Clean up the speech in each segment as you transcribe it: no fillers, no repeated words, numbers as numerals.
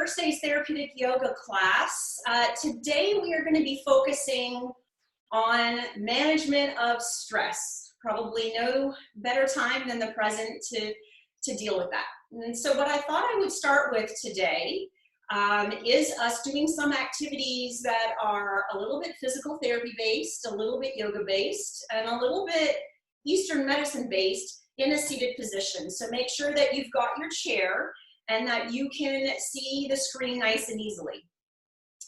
Thursday's Therapeutic Yoga class. Today we are going to be focusing on management of stress. Probably no better time than the present to deal with that. And so what I thought I would start with today is us doing some activities that are a little bit physical therapy based, a little bit yoga based, and a little bit Eastern medicine based in a seated position. So make sure that you've got your chair and that you can see the screen nice and easily.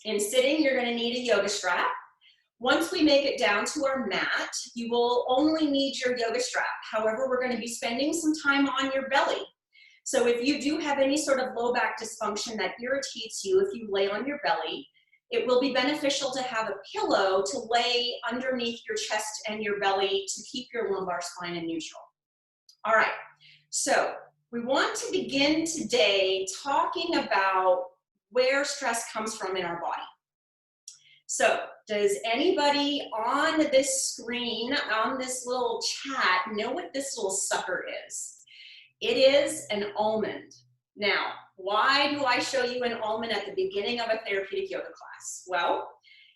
In sitting, you're going to need a yoga strap. Once we make it down to our mat, you will only need your yoga strap. However, we're going to be spending some time on your belly. So if you do have any sort of low back dysfunction that irritates you if you lay on your belly, it will be beneficial to have a pillow to lay underneath your chest and your belly to keep your lumbar spine in neutral. All right, so we want to begin today talking about where stress comes from in our body. So does anybody on this screen, on this little chat, know what this little sucker is? It is an almond. Now, why do I show you an almond at the beginning of a therapeutic yoga class? Well,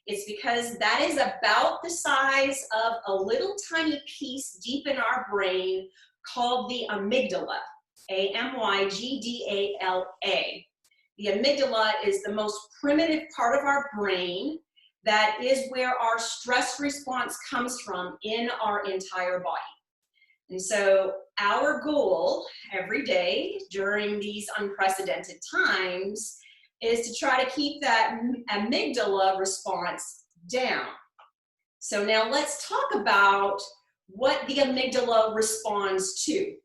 it's because that is about the size of a little tiny piece deep in our brain called the amygdala. A-M-Y-G-D-A-L-A. The amygdala is the most primitive part of our brain that is where our stress response comes from in our entire body. And so our goal every day during these unprecedented times is to try to keep that amygdala response down. So now let's talk about what the amygdala responds to.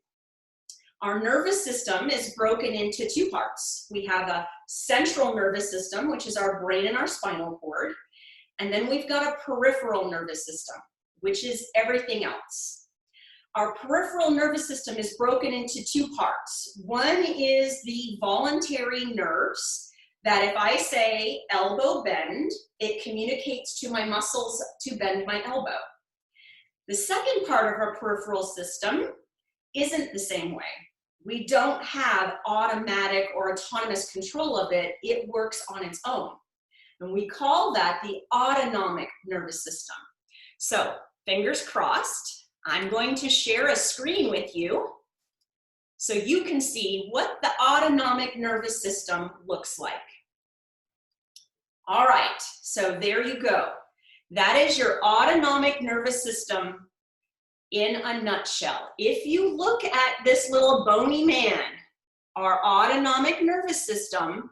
Our nervous system is broken into two parts. We have a central nervous system, which is our brain and our spinal cord. And then we've got a peripheral nervous system, which is everything else. Our peripheral nervous system is broken into two parts. One is the voluntary nerves that if I say elbow bend, it communicates to my muscles to bend my elbow. The second part of our peripheral system isn't the same way. We don't have automatic or autonomous control of it. It works on its own. And we call that the autonomic nervous system. So, fingers crossed, I'm going to share a screen with you so you can see what the autonomic nervous system looks like. All right, so there you go. That is your autonomic nervous system in a nutshell. If you look at this little bony man, our autonomic nervous system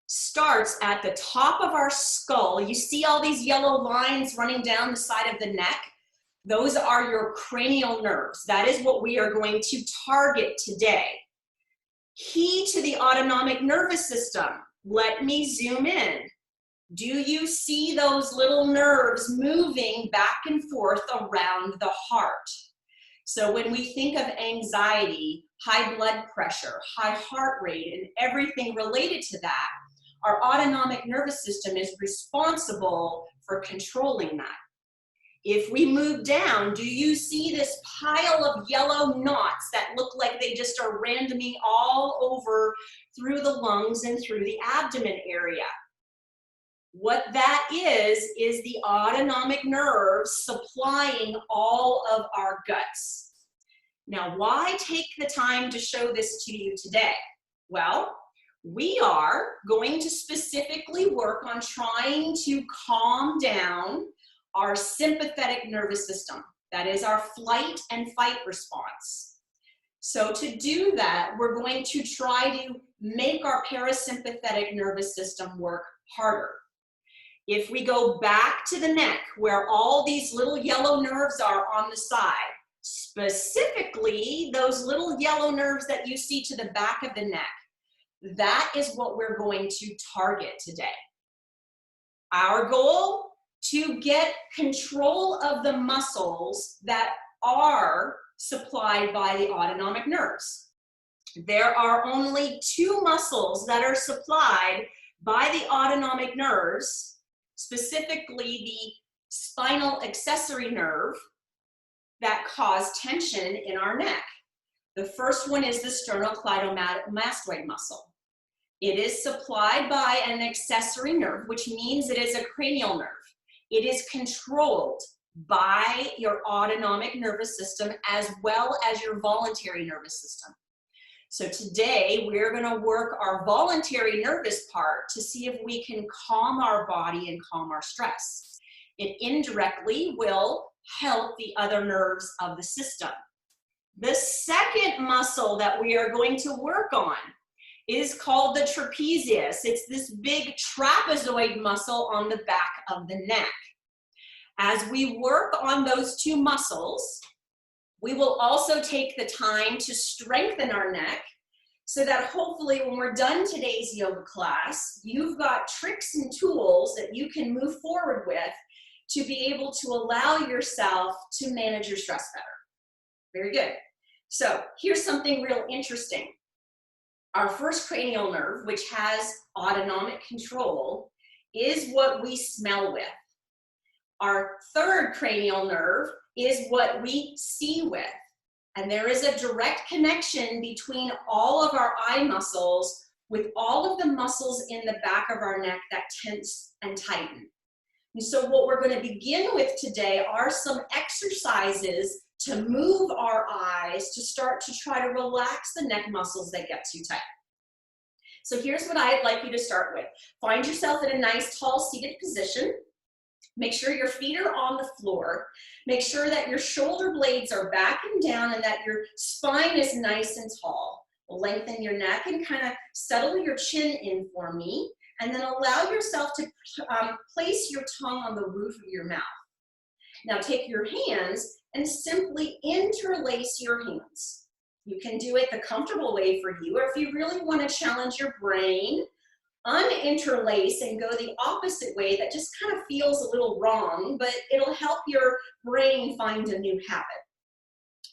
starts at the top of our skull. You see all these yellow lines running down the side of the neck? Those are your cranial nerves. That is what we are going to target today. Key to the autonomic nervous system. Let me zoom in. Do you see those little nerves moving back and forth around the heart? So when we think of anxiety, high blood pressure, high heart rate, and everything related to that, our autonomic nervous system is responsible for controlling that. If we move down, do you see this pile of yellow knots that look like they just are randomly all over through the lungs and through the abdomen area? What that is the autonomic nerves supplying all of our guts. Now, why take the time to show this to you today? Well, we are going to specifically work on trying to calm down our sympathetic nervous system. That is our flight and fight response. So to do that, we're going to try to make our parasympathetic nervous system work harder. If we go back to the neck where all these little yellow nerves are on the side, specifically those little yellow nerves that you see to the back of the neck, that is what we're going to target today. Our goal, to get control of the muscles that are supplied by the autonomic nerves. There are only two muscles that are supplied by the autonomic nerves, specifically the spinal accessory nerve, that cause tension in our neck. The first one is the sternocleidomastoid muscle. It is supplied by an accessory nerve, which means it is a cranial nerve. It is controlled by your autonomic nervous system as well as your voluntary nervous system. So today we're going to work our voluntary nervous part to see if we can calm our body and calm our stress. It indirectly will help the other nerves of the system. The second muscle that we are going to work on is called the trapezius. It's this big trapezoid muscle on the back of the neck. As we work on those two muscles, we will also take the time to strengthen our neck so that hopefully when we're done today's yoga class, you've got tricks and tools that you can move forward with to be able to allow yourself to manage your stress better. Very good. So here's something real interesting. Our first cranial nerve, which has autonomic control, is what we smell with. Our third cranial nerve is what we see with. And there is a direct connection between all of our eye muscles with all of the muscles in the back of our neck that tense and tighten. And so what we're going to begin with today are some exercises to move our eyes to start to try to relax the neck muscles that get too tight. So here's what I'd like you to start with. Find yourself in a nice tall seated position. Make sure your feet are on the floor. Make sure that your shoulder blades are back and down and that your spine is nice and tall. Lengthen your neck and kind of settle your chin in for me. And then allow yourself to place your tongue on the roof of your mouth. Now take your hands and simply interlace your hands. You can do it the comfortable way for you, or if you really want to challenge your brain, uninterlace and go the opposite way that just kind of feels a little wrong, but it'll help your brain find a new habit.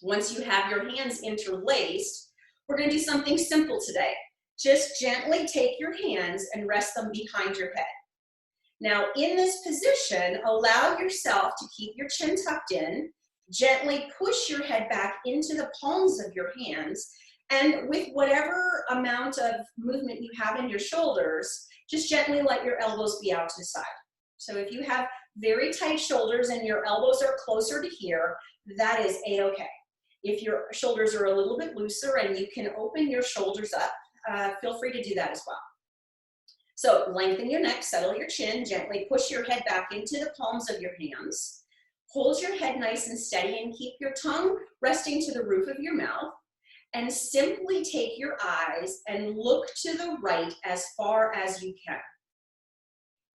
Once you have your hands interlaced, we're going to do something simple today. Just gently take your hands and rest them behind your head. Now, in this position, allow yourself to keep your chin tucked in, gently push your head back into the palms of your hands, and with whatever amount of movement you have in your shoulders, just gently let your elbows be out to the side. So if you have very tight shoulders and your elbows are closer to here, that is a-okay. If your shoulders are a little bit looser and you can open your shoulders up, feel free to do that as well. So lengthen your neck, settle your chin, gently push your head back into the palms of your hands. Hold your head nice and steady and keep your tongue resting to the roof of your mouth. And simply take your eyes and look to the right as far as you can.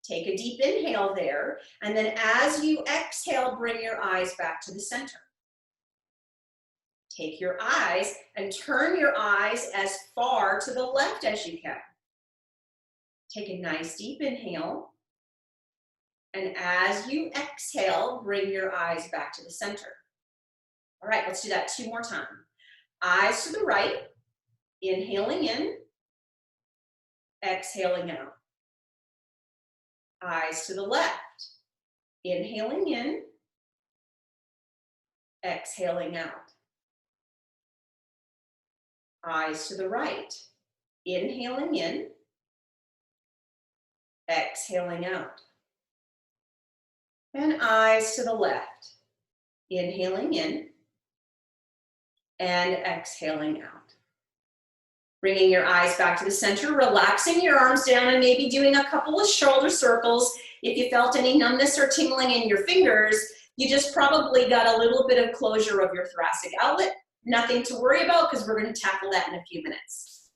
Take a deep inhale there, and then as you exhale, bring your eyes back to the center. Take your eyes and turn your eyes as far to the left as you can. Take a nice deep inhale, and as you exhale, bring your eyes back to the center. All right, let's do that 2 more times. Eyes to the right, inhaling in, exhaling out. Eyes to the left, inhaling in, exhaling out. Eyes to the right, inhaling in, exhaling out. And eyes to the left, inhaling in, and exhaling out. Bringing your eyes back to the center, relaxing your arms down and maybe doing a couple of shoulder circles. If you felt any numbness or tingling in your fingers, you just probably got a little bit of closure of your thoracic outlet. Nothing to worry about because we're going to tackle that in a few minutes.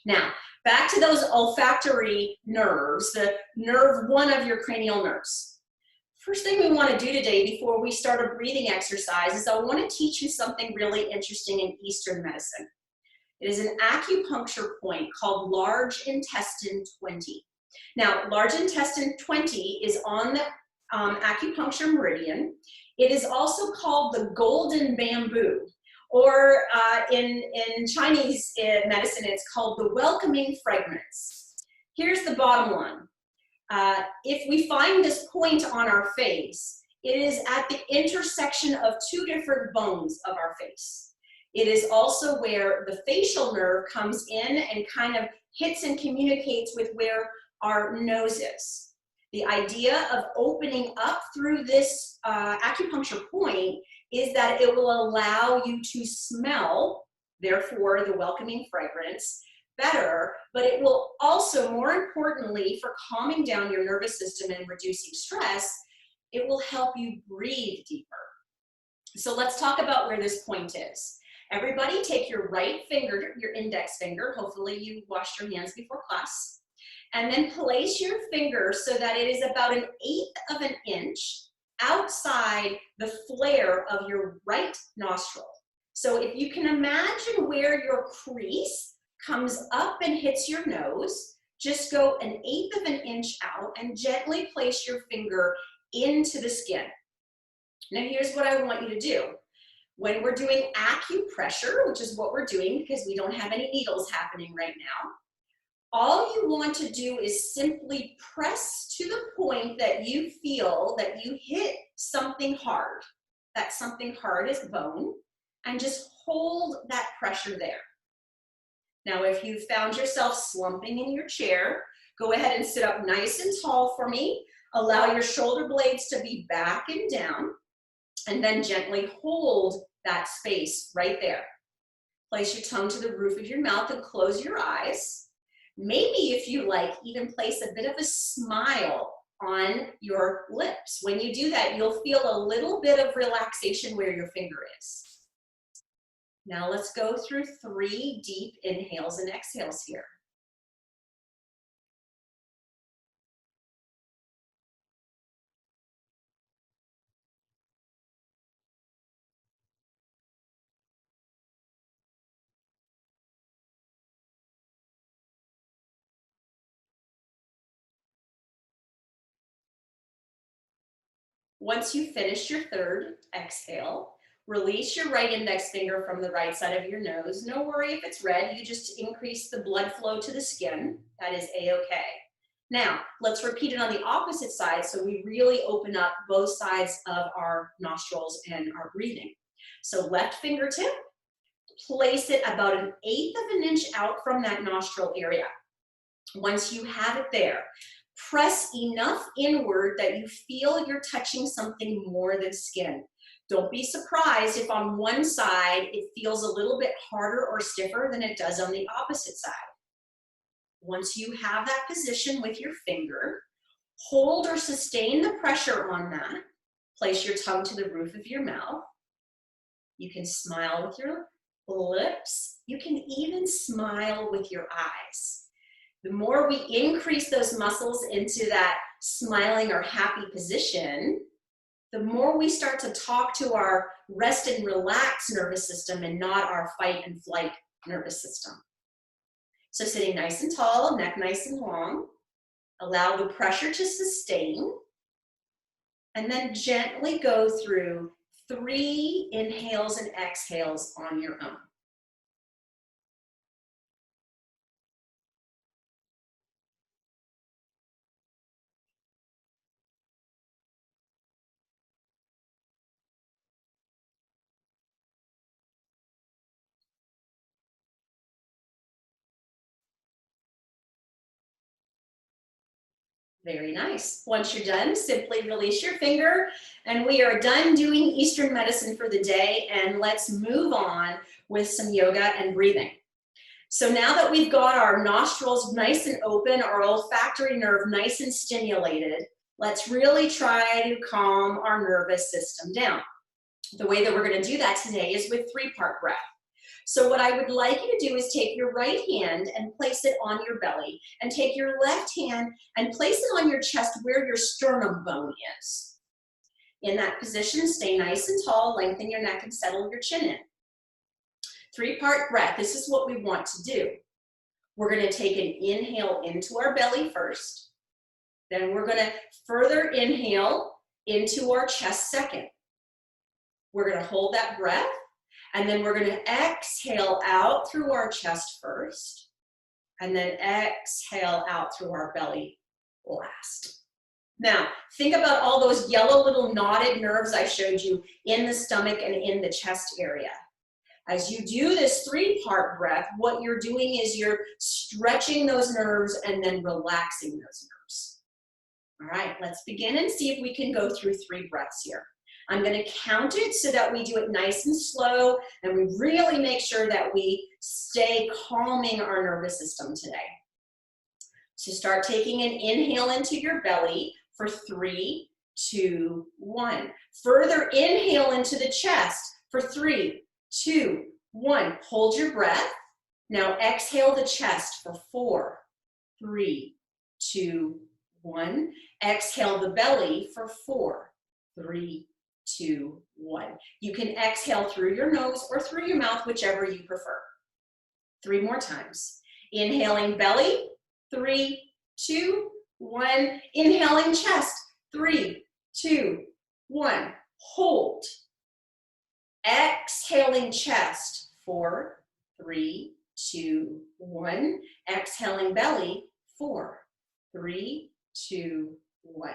Now, back to those olfactory nerves, the nerve 1 of your cranial nerves. First thing we want to do today before we start a breathing exercise is I want to teach you something really interesting in Eastern medicine. It is an acupuncture point called large intestine 20. Now, large intestine 20 is on the acupuncture meridian. It is also called the golden bamboo, or in Chinese medicine, it's called the welcoming fragrance. Here's the bottom line. If we find this point on our face, it is at the intersection of 2 different bones of our face. It is also where the facial nerve comes in and kind of hits and communicates with where our nose is. The idea of opening up through this acupuncture point is that it will allow you to smell, therefore the welcoming fragrance, better, but it will also, more importantly, for calming down your nervous system and reducing stress, it will help you breathe deeper. So let's talk about where this point is. Everybody take your right finger, your index finger, hopefully you washed your hands before class, and then place your finger so that it is about 1/8 of an inch outside the flare of your right nostril. So if you can imagine where your crease comes up and hits your nose, just go 1/8 of an inch out and gently place your finger into the skin. Now here's what I want you to do. When we're doing acupressure, which is what we're doing because we don't have any needles happening right now, all you want to do is simply press to the point that you feel that you hit something hard. That something hard is bone, and just hold that pressure there. Now, if you found yourself slumping in your chair, go ahead and sit up nice and tall for me. Allow your shoulder blades to be back and down, and then gently hold that space right there. Place your tongue to the roof of your mouth and close your eyes. Maybe if you like, even place a bit of a smile on your lips. When you do that, you'll feel a little bit of relaxation where your finger is. Now let's go through 3 deep inhales and exhales here. Once you finish your 3rd exhale, release your right index finger from the right side of your nose. No worry if it's red, you just increase the blood flow to the skin. That is a-okay. Now, let's repeat it on the opposite side so we really open up both sides of our nostrils and our breathing. So left fingertip, place it about 1/8 of an inch out from that nostril area. Once you have it there, press enough inward that you feel you're touching something more than skin. Don't be surprised if on one side it feels a little bit harder or stiffer than it does on the opposite side. Once you have that position with your finger, hold or sustain the pressure on that. Place your tongue to the roof of your mouth. You can smile with your lips. You can even smile with your eyes. The more we increase those muscles into that smiling or happy position, the more we start to talk to our rest and relax nervous system and not our fight and flight nervous system. So sitting nice and tall, neck nice and long, allow the pressure to sustain, and then gently go through 3 inhales and exhales on your own. Very nice. Once you're done, simply release your finger, and we are done doing Eastern medicine for the day, and let's move on with some yoga and breathing. So now that we've got our nostrils nice and open, our olfactory nerve nice and stimulated, let's really try to calm our nervous system down. The way that we're going to do that today is with 3-part breath. So what I would like you to do is take your right hand and place it on your belly, and take your left hand and place it on your chest where your sternum bone is. In that position, stay nice and tall, lengthen your neck and settle your chin in. 3-part breath, this is what we want to do. We're going to take an inhale into our belly first. Then we're going to further inhale into our chest second. We're going to hold that breath. And then we're going to exhale out through our chest first, and then exhale out through our belly last. Now, think about all those yellow little knotted nerves I showed you in the stomach and in the chest area. As you do this 3-part breath, what you're doing is you're stretching those nerves and then relaxing those nerves. All right, let's begin and see if we can go through 3 breaths here. I'm going to count it so that we do it nice and slow, and we really make sure that we stay calming our nervous system today. So start taking an inhale into your belly for 3, 2, 1. Further inhale into the chest for 3, 2, 1. Hold your breath. Now exhale the chest for 4, 3, 2, 1. Exhale the belly for 4, 3, 2, 1. You can exhale through your nose or through your mouth, whichever you prefer. 3 more times. Inhaling belly, 3, 2, 1. Inhaling chest, 3, 2, 1. Hold. Exhaling chest, 4, 3, 2, 1. Exhaling belly, 4, 3, 2, 1.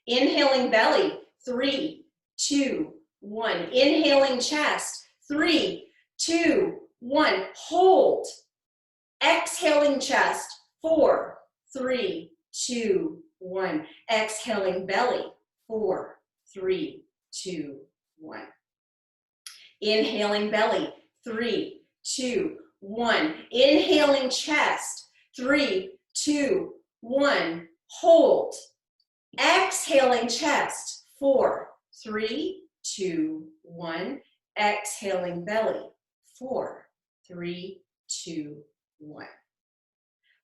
Inhaling belly, 3, 2, 1. Inhaling chest, 3, 2, 1. Hold. Exhaling chest, 4, 3, 2, 1. Exhaling belly, 4, 3, 2, 1. Inhaling belly, 3, 2, 1. Inhaling chest, 3, 2, 1. Hold. Exhaling chest, 4, 3, 2, 1. Exhaling belly, 4, 3, 2, 1.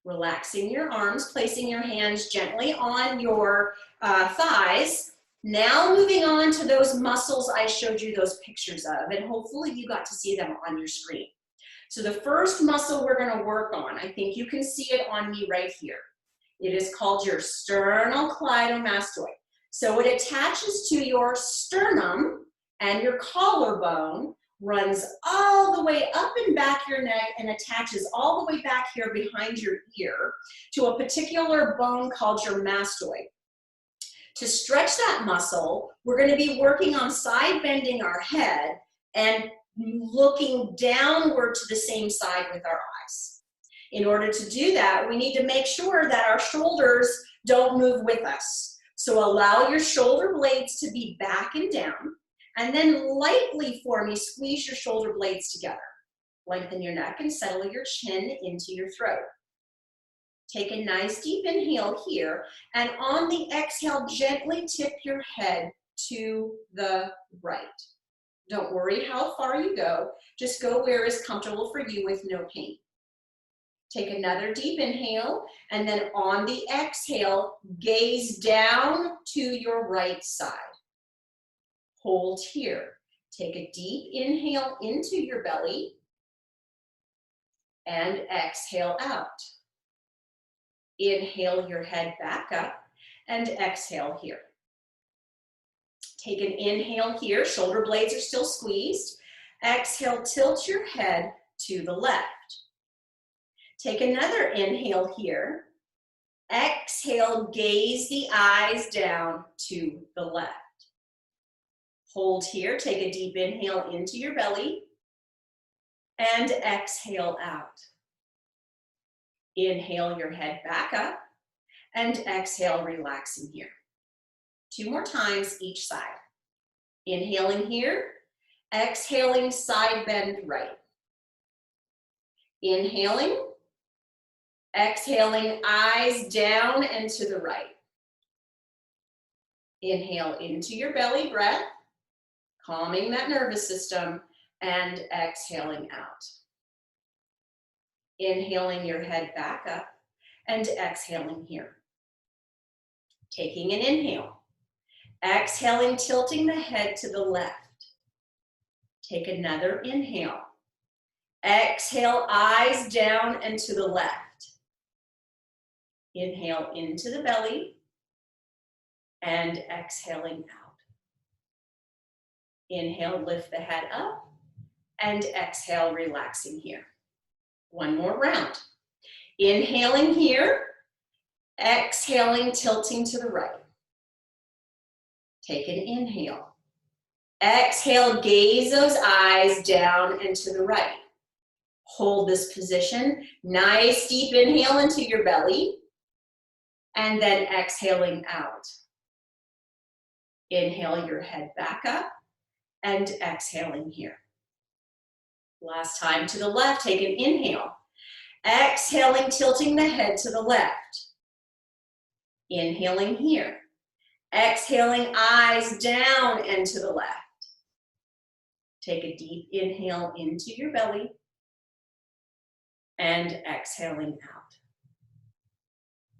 Relaxing your arms, placing your hands gently on your thighs. Now moving on to those muscles I showed you those pictures of, and hopefully you got to see them on your screen. So the first muscle we're going to work on, I think you can see it on me right here. It is called your sternocleidomastoid. So it attaches to your sternum, and your collarbone runs all the way up and back your neck and attaches all the way back here behind your ear to a particular bone called your mastoid. To stretch that muscle, we're going to be working on side bending our head and looking downward to the same side with our eyes. In order to do that, we need to make sure that our shoulders don't move with us. So allow your shoulder blades to be back and down, and then lightly for me, squeeze your shoulder blades together. Lengthen your neck and settle your chin into your throat. Take a nice deep inhale here, and on the exhale, gently tip your head to the right. Don't worry how far you go, just go where is comfortable for you with no pain. Take another deep inhale, and then on the exhale, gaze down to your right side. Hold here. Take a deep inhale into your belly, and exhale out. Inhale your head back up, and exhale here. Take an inhale here, shoulder blades are still squeezed. Exhale, tilt your head to the left. Take another inhale here. Exhale, gaze the eyes down to the left. Hold here, take a deep inhale into your belly, and exhale out. Inhale your head back up, and exhale, relaxing here. 2 more times each side. Inhaling here, exhaling, side bend right. Inhaling, exhaling, eyes down and to the right. Inhale into your belly breath, calming that nervous system, and exhaling out. Inhaling your head back up, and exhaling here. Taking an inhale. Exhaling, tilting the head to the left. Take another inhale. Exhale, eyes down and to the left. Inhale into the belly, and exhaling out. Inhale, lift the head up, and exhale, relaxing here. 1 more round. Inhaling here, exhaling, tilting to the right. Take an inhale. Exhale, gaze those eyes down and to the right. Hold this position. Nice deep inhale into your belly. And then exhaling out. Inhale your head back up and exhaling here. Last time to the left, take an inhale. Exhaling, tilting the head to the left. Inhaling here. Exhaling, eyes down and to the left. Take a deep inhale into your belly and exhaling out.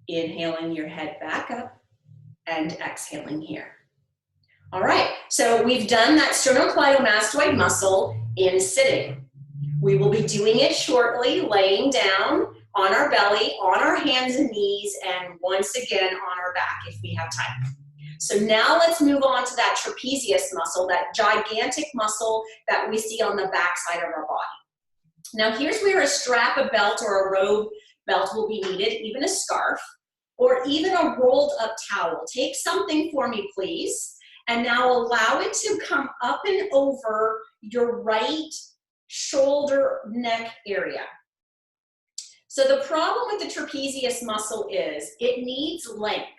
Inhaling your head back up and exhaling here. All right, so we've done that sternocleidomastoid muscle in sitting. We will be doing it shortly, laying down on our belly, on our hands and knees, and once again on our back if we have time. So now let's move on to that trapezius muscle, that gigantic muscle that we see on the back side of our body. Now here's where a strap, a belt, or a robe belt will be needed, even a scarf, or even a rolled up towel. Take something for me, please, and now allow it to come up and over your right shoulder neck area. So the problem with the trapezius muscle is it needs length.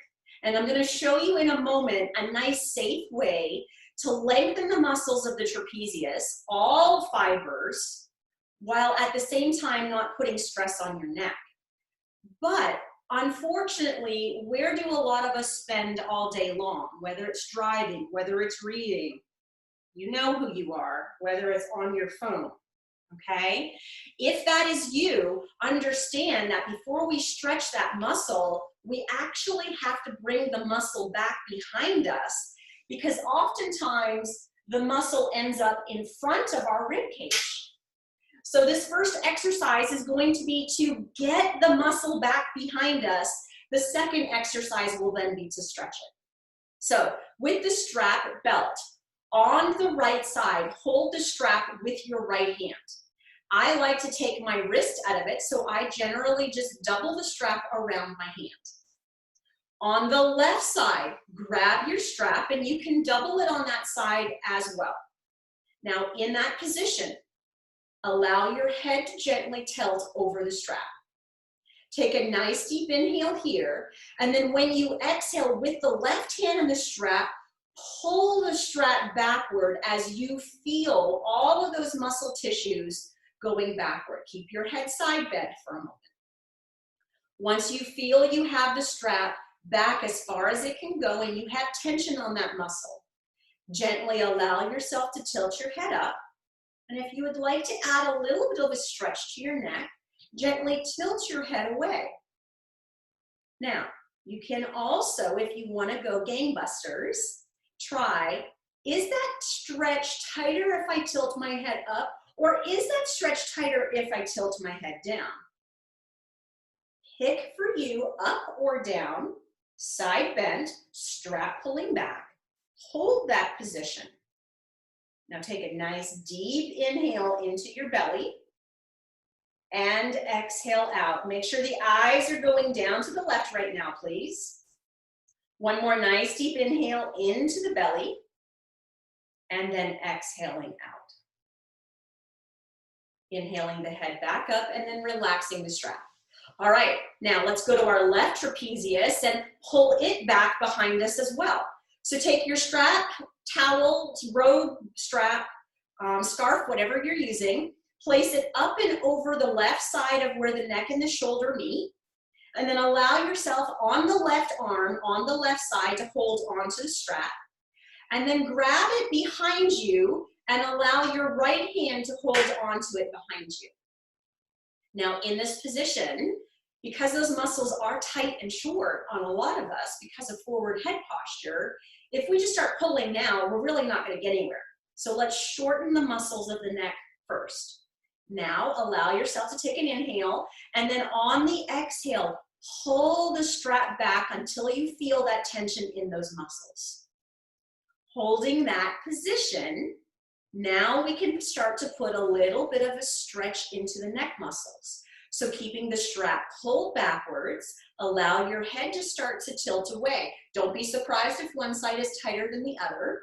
And I'm going to show you in a moment a nice safe way to lengthen the muscles of the trapezius, all fibers, while at the same time not putting stress on your neck. But unfortunately, where do a lot of us spend all day long? Whether it's driving, whether it's reading, you know who you are, whether it's on your phone, okay? If that is you, understand that before we stretch that muscle, we actually have to bring the muscle back behind us, because oftentimes the muscle ends up in front of our rib cage. So this first exercise is going to be to get the muscle back behind us. The second exercise will then be to stretch it. So with the strap belt on the right side, hold the strap with your right hand. I like to take my wrist out of it, so I generally just double the strap around my hand. On the left side, grab your strap, and you can double it on that side as well. Now, in that position, allow your head to gently tilt over the strap. Take a nice deep inhale here, and then when you exhale with the left hand on the strap, pull the strap backward as you feel all of those muscle tissues going backward. Keep your head side bent for a moment. Once you feel you have the strap back as far as it can go and you have tension on that muscle, gently allow yourself to tilt your head up. And if you would like to add a little bit of a stretch to your neck, gently tilt your head away. Now, you can also, if you want to go gangbusters, try, is that stretch tighter if I tilt my head up, or is that stretch tighter if I tilt my head down? Pick for you, up or down, side bent, strap pulling back. Hold that position. Now take a nice deep inhale into your belly and exhale out. Make sure the eyes are going down to the left right now, please. One more nice deep inhale into the belly and then exhaling out. Inhaling the head back up and then relaxing the strap. All right, now let's go to our left trapezius and pull it back behind us as well. So take your strap, towel, robe, strap, scarf, whatever you're using, place it up and over the left side of where the neck and the shoulder meet, and then allow yourself on the left arm, on the left side, to hold onto the strap, and then grab it behind you and allow your right hand to hold onto it behind you. Now in this position, because those muscles are tight and short on a lot of us because of forward head posture, if we just start pulling now, we're really not going to get anywhere. So let's shorten the muscles of the neck first. Now allow yourself to take an inhale, and then on the exhale, pull the strap back until you feel that tension in those muscles. Holding that position, now we can start to put a little bit of a stretch into the neck muscles. So keeping the strap pulled backwards, allow your head to start to tilt away. Don't be surprised if one side is tighter than the other.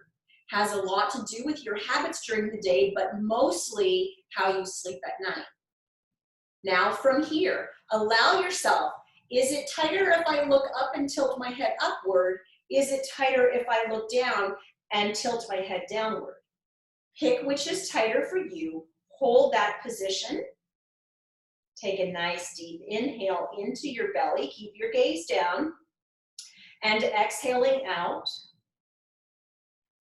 Has a lot to do with your habits during the day, but mostly how you sleep at night. Now from here, allow yourself, is it tighter if I look up and tilt my head upward? Is it tighter if I look down and tilt my head downward? Pick which is tighter for you. Hold that position. Take a nice deep inhale into your belly. Keep your gaze down. And exhaling out.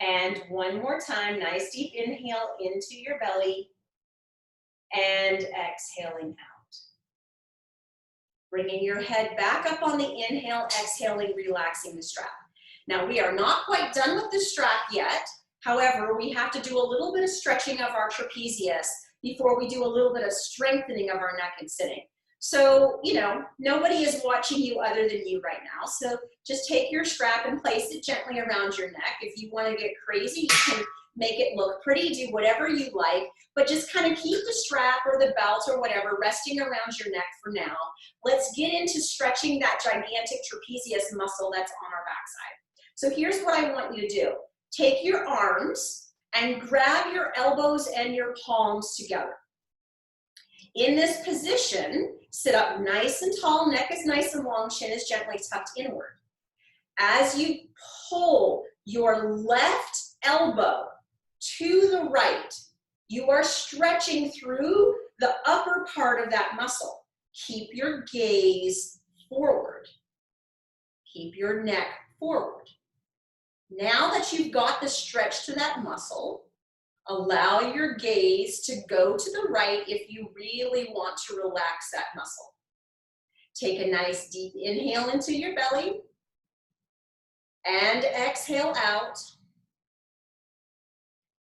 And one more time, nice deep inhale into your belly. And exhaling out. Bringing your head back up on the inhale, exhaling, relaxing the strap. Now we are not quite done with the strap yet. However, we have to do a little bit of stretching of our trapezius before we do a little bit of strengthening of our neck and sitting. So, you know, nobody is watching you other than you right now. So just take your strap and place it gently around your neck. If you want to get crazy, you can make it look pretty, do whatever you like, but just kind of keep the strap or the belt or whatever resting around your neck for now. Let's get into stretching that gigantic trapezius muscle that's on our backside. So here's what I want you to do. Take your arms and grab your elbows and your palms together. In this position, sit up nice and tall, neck is nice and long, chin is gently tucked inward. As you pull your left elbow to the right, you are stretching through the upper part of that muscle. Keep your gaze forward. Keep your neck forward. Now that you've got the stretch to that muscle, allow your gaze to go to the right if you really want to relax that muscle. Take a nice deep inhale into your belly and exhale out.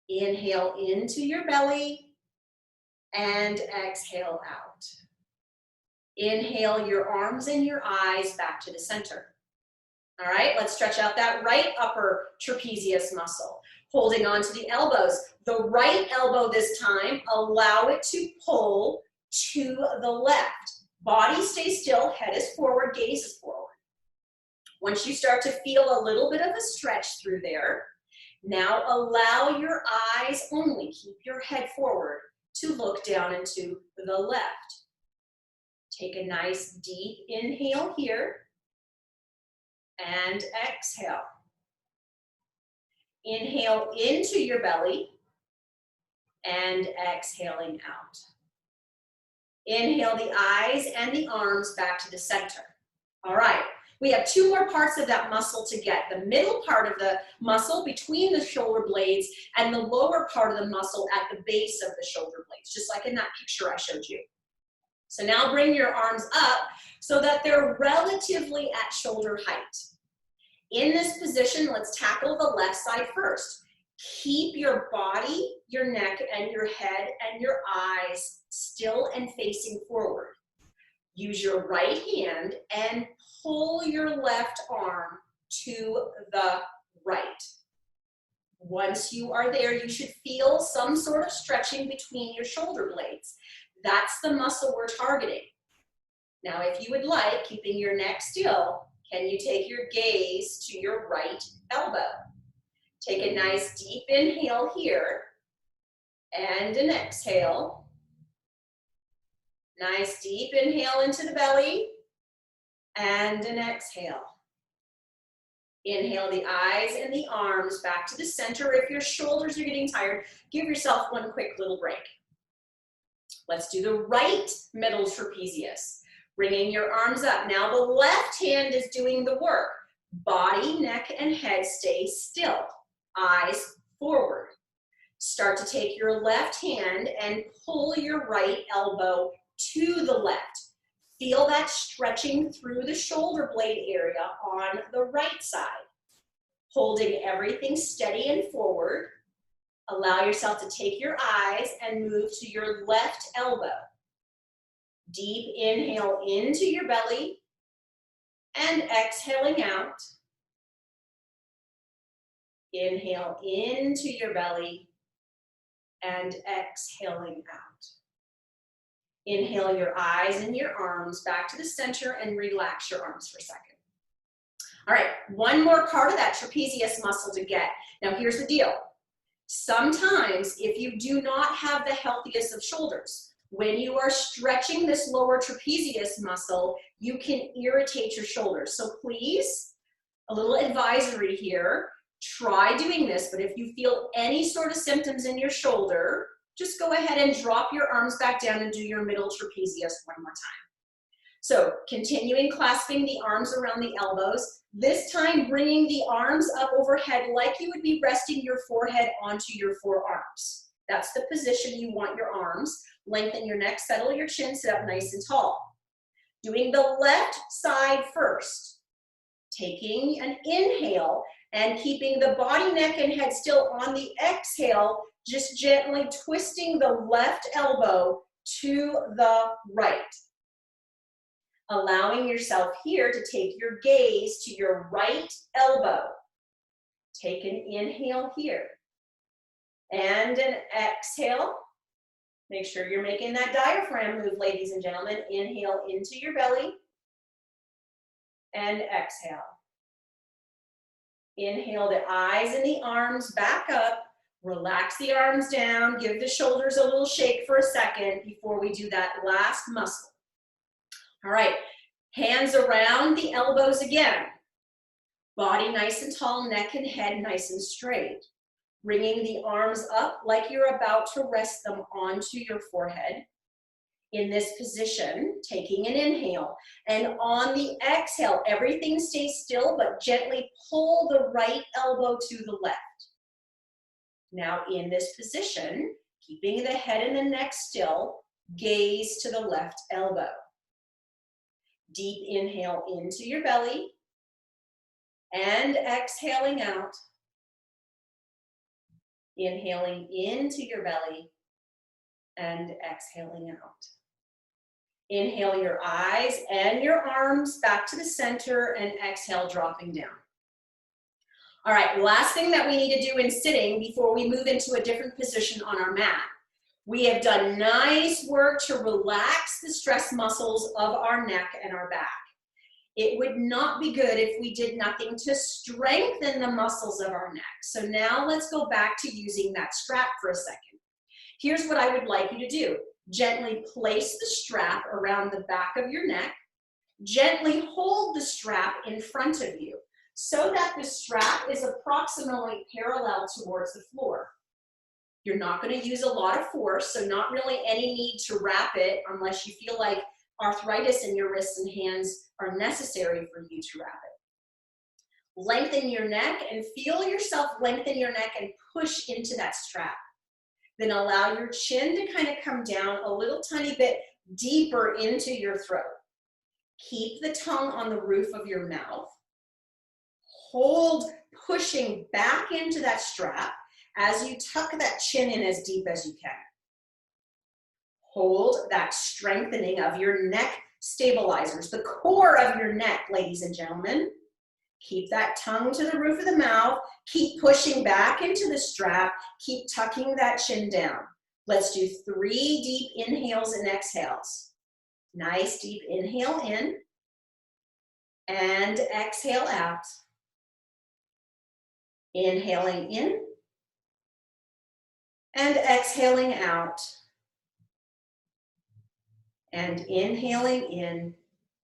Inhale into your belly and exhale out. Inhale your arms and your eyes back to the center. All right, let's stretch out that right upper trapezius muscle. Holding on to the elbows. The right elbow this time, allow it to pull to the left. Body stays still, head is forward, gaze is forward. Once you start to feel a little bit of a stretch through there, now allow your eyes only, keep your head forward, to look down into the left. Take a nice deep inhale here and exhale. Inhale into your belly and exhaling out. Inhale the eyes and the arms back to the center. All right, we have two more parts of that muscle to get. The middle part of the muscle between the shoulder blades and the lower part of the muscle at the base of the shoulder blades, just like in that picture I showed you. So now bring your arms up so that they're relatively at shoulder height. In this position, let's tackle the left side first. Keep your body, your neck, and your head and your eyes still and facing forward. Use your right hand and pull your left arm to the right. Once you are there, you should feel some sort of stretching between your shoulder blades. That's the muscle we're targeting. Now, if you would like, keeping your neck still, can you take your gaze to your right elbow? Take a nice deep inhale here and an exhale. Nice deep inhale into the belly and an exhale. Inhale the eyes and the arms back to the center. If your shoulders are getting tired, give yourself one quick little break. Let's do the right middle trapezius. Bringing your arms up. Now the left hand is doing the work. Body, neck, and head stay still. Eyes forward. Start to take your left hand and pull your right elbow to the left. Feel that stretching through the shoulder blade area on the right side. Holding everything steady and forward. Allow yourself to take your eyes and move to your left elbow. Deep inhale into your belly and exhaling out. Inhale into your belly and exhaling out. Inhale your eyes and your arms back to the center and relax your arms for a second. All right, one more part of that trapezius muscle to get. Now here's the deal. Sometimes if you do not have the healthiest of shoulders, when you are stretching this lower trapezius muscle, you can irritate your shoulders. So please, a little advisory here, try doing this, but if you feel any sort of symptoms in your shoulder, just go ahead and drop your arms back down and do your middle trapezius one more time. So continuing clasping the arms around the elbows, this time bringing the arms up overhead like you would be resting your forehead onto your forearms. That's the position you want your arms. Lengthen your neck, settle your chin, sit up nice and tall. Doing the left side first. Taking an inhale and keeping the body, neck, and head still on the exhale, just gently twisting the left elbow to the right. Allowing yourself here to take your gaze to your right elbow. Take an inhale here. And an exhale. Make sure you're making that diaphragm move, ladies and gentlemen. Inhale into your belly. And exhale. Inhale the eyes and the arms back up. Relax the arms down. Give the shoulders a little shake for a second before we do that last muscle. All right, hands around the elbows again. Body nice and tall, neck and head nice and straight. Bringing the arms up like you're about to rest them onto your forehead. In this position, taking an inhale. And on the exhale, everything stays still, but gently pull the right elbow to the left. Now in this position, keeping the head and the neck still, gaze to the left elbow. Deep inhale into your belly and exhaling out. Inhaling into your belly and exhaling out. Inhale your eyes and your arms back to the center and exhale, dropping down. All right, last thing that we need to do in sitting before we move into a different position on our mat. We have done nice work to relax the stress muscles of our neck and our back. It would not be good if we did nothing to strengthen the muscles of our neck. So now let's go back to using that strap for a second. Here's what I would like you to do. Gently place the strap around the back of your neck. Gently hold the strap in front of you so that the strap is approximately parallel towards the floor. You're not going to use a lot of force, so not really any need to wrap it unless you feel like arthritis in your wrists and hands are necessary for you to wrap it. Lengthen your neck and feel yourself lengthen your neck and push into that strap. Then allow your chin to kind of come down a little tiny bit deeper into your throat. Keep the tongue on the roof of your mouth. Hold pushing back into that strap as you tuck that chin in as deep as you can. Hold that strengthening of your neck stabilizers, the core of your neck, ladies and gentlemen. Keep that tongue to the roof of the mouth. Keep pushing back into the strap. Keep tucking that chin down. Let's do 3 deep inhales and exhales. Nice deep inhale in and exhale out. Inhaling in and exhaling out. And inhaling in,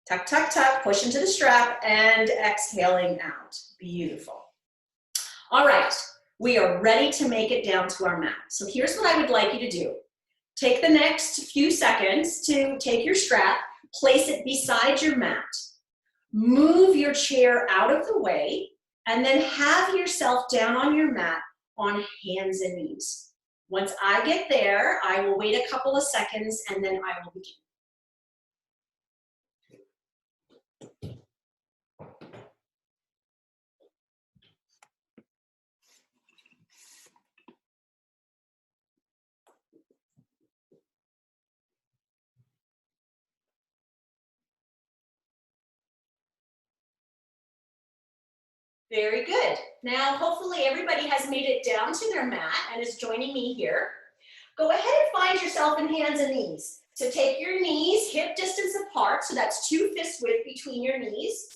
tuck, tuck, tuck, push into the strap, and exhaling out. Beautiful. All right, we are ready to make it down to our mat. So here's what I would like you to do. Take the next few seconds to take your strap, place it beside your mat. Move your chair out of the way, and then have yourself down on your mat on hands and knees. Once I get there, I will wait a couple of seconds, and then I will begin. Very good. Now, hopefully everybody has made it down to their mat and is joining me here. Go ahead and find yourself in hands and knees. So take your knees hip distance apart, so that's 2 fist width between your knees.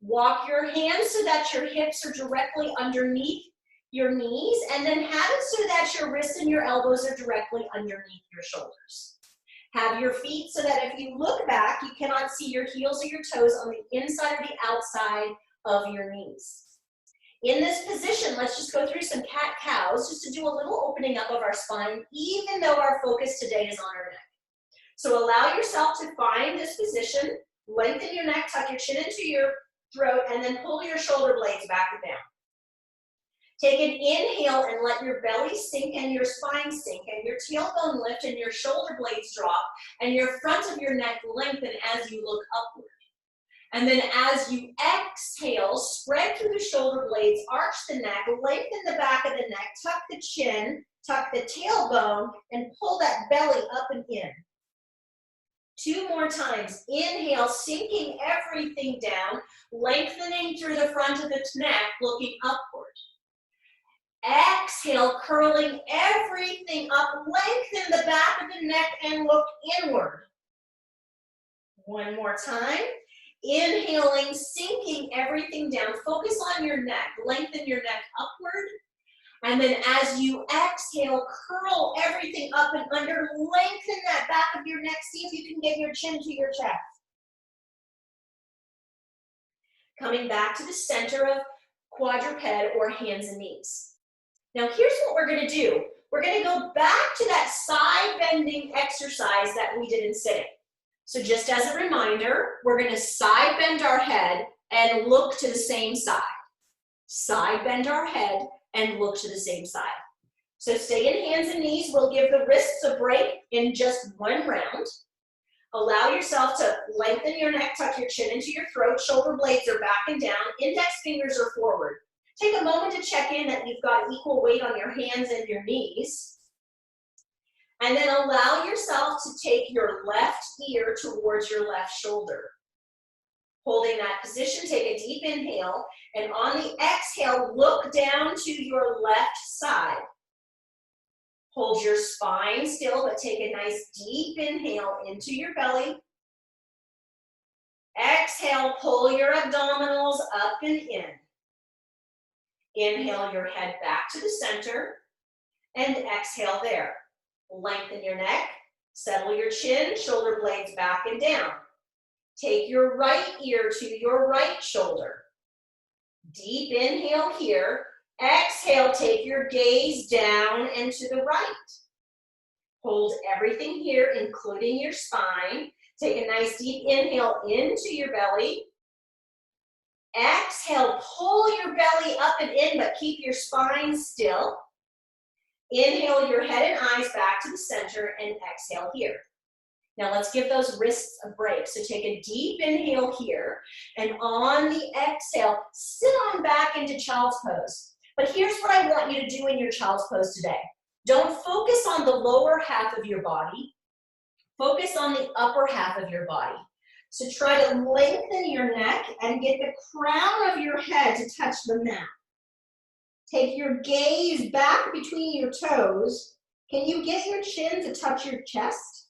Walk your hands so that your hips are directly underneath your knees, and then have it so that your wrists and your elbows are directly underneath your shoulders. Have your feet so that if you look back, you cannot see your heels or your toes on the inside or the outside of your knees. In this position, let's just go through some cat-cows just to do a little opening up of our spine, even though our focus today is on our neck. So allow yourself to find this position, lengthen your neck, tuck your chin into your throat, and then pull your shoulder blades back and down. Take an inhale and let your belly sink and your spine sink and your tailbone lift and your shoulder blades drop and your front of your neck lengthen as you look upward. And then as you exhale, spread through the shoulder blades, arch the neck, lengthen the back of the neck, tuck the chin, tuck the tailbone, and pull that belly up and in. 2 more times. Inhale, sinking everything down, lengthening through the front of the neck, looking upward. Exhale, curling everything up, lengthen the back of the neck and look inward. 1 more time. Inhaling, sinking everything down. Focus on your neck. Lengthen your neck upward. And then as you exhale, curl everything up and under. Lengthen that back of your neck. See if you can get your chin to your chest. Coming back to the center of quadruped or hands and knees. Now here's what we're going to do. We're going to go back to that side bending exercise that we did in sitting. So just as a reminder, we're going to side bend our head and look to the same side. Side bend our head and look to the same side. So stay in hands and knees. We'll give the wrists a break in just 1 round. Allow yourself to lengthen your neck, tuck your chin into your throat, shoulder blades are back and down, index fingers are forward. Take a moment to check in that you've got equal weight on your hands and your knees. And then allow yourself to take your left ear towards your left shoulder. Holding that position, take a deep inhale, and on the exhale, look down to your left side. Hold your spine still, but take a nice deep inhale into your belly. Exhale, pull your abdominals up and in. Inhale your head back to the center, and exhale there. Lengthen your neck, settle your chin, shoulder blades back and down. Take your right ear to your right shoulder. Deep inhale here. Exhale, take your gaze down and to the right. Hold everything here, including your spine. Take a nice deep inhale into your belly. Exhale, pull your belly up and in, but keep your spine still. Inhale your head and eyes back to the center and exhale here. Now let's give those wrists a break. So take a deep inhale here, and on the exhale, sit on back into child's pose. But here's what I want you to do in your child's pose today. Don't focus on the lower half of your body. Focus on the upper half of your body. So try to lengthen your neck and get the crown of your head to touch the mat. Take your gaze back between your toes. Can you get your chin to touch your chest?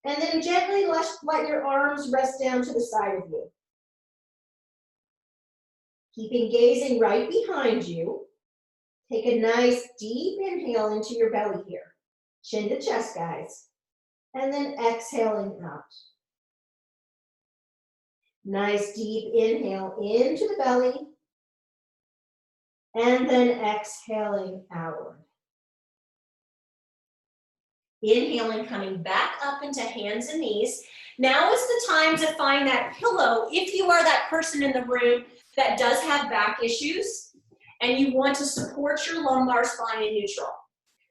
And then gently let your arms rest down to the side of you. Keeping gazing right behind you. Take a nice deep inhale into your belly here. Chin to chest, guys. And then exhaling out. Nice deep inhale into the belly. And then exhaling outward. Inhaling, coming back up into hands and knees. Now is the time to find that pillow if you are that person in the room that does have back issues and you want to support your lumbar spine in neutral.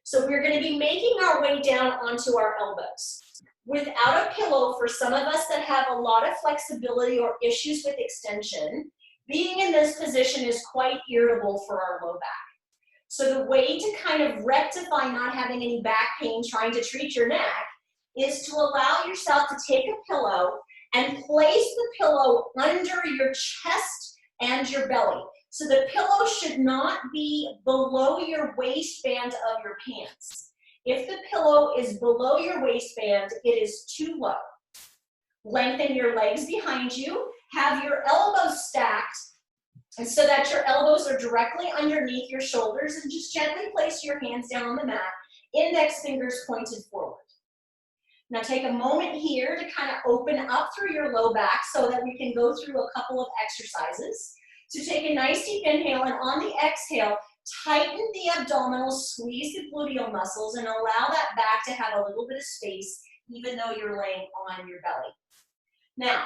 So we're going to be making our way down onto our elbows. Without a pillow, for some of us that have a lot of flexibility or issues with extension, being in this position is quite irritable for our low back. So the way to kind of rectify not having any back pain trying to treat your neck is to allow yourself to take a pillow and place the pillow under your chest and your belly. So the pillow should not be below your waistband of your pants. If the pillow is below your waistband, it is too low. Lengthen your legs behind you have your elbows stacked and so that your elbows are directly underneath your shoulders, and just gently place your hands down on the mat, index fingers pointed forward. Now take a moment here to kind of open up through your low back so that we can go through a couple of exercises. So take a nice deep inhale, and on the exhale, tighten the abdominals, squeeze the gluteal muscles, and allow that back to have a little bit of space even though you're laying on your belly. Now,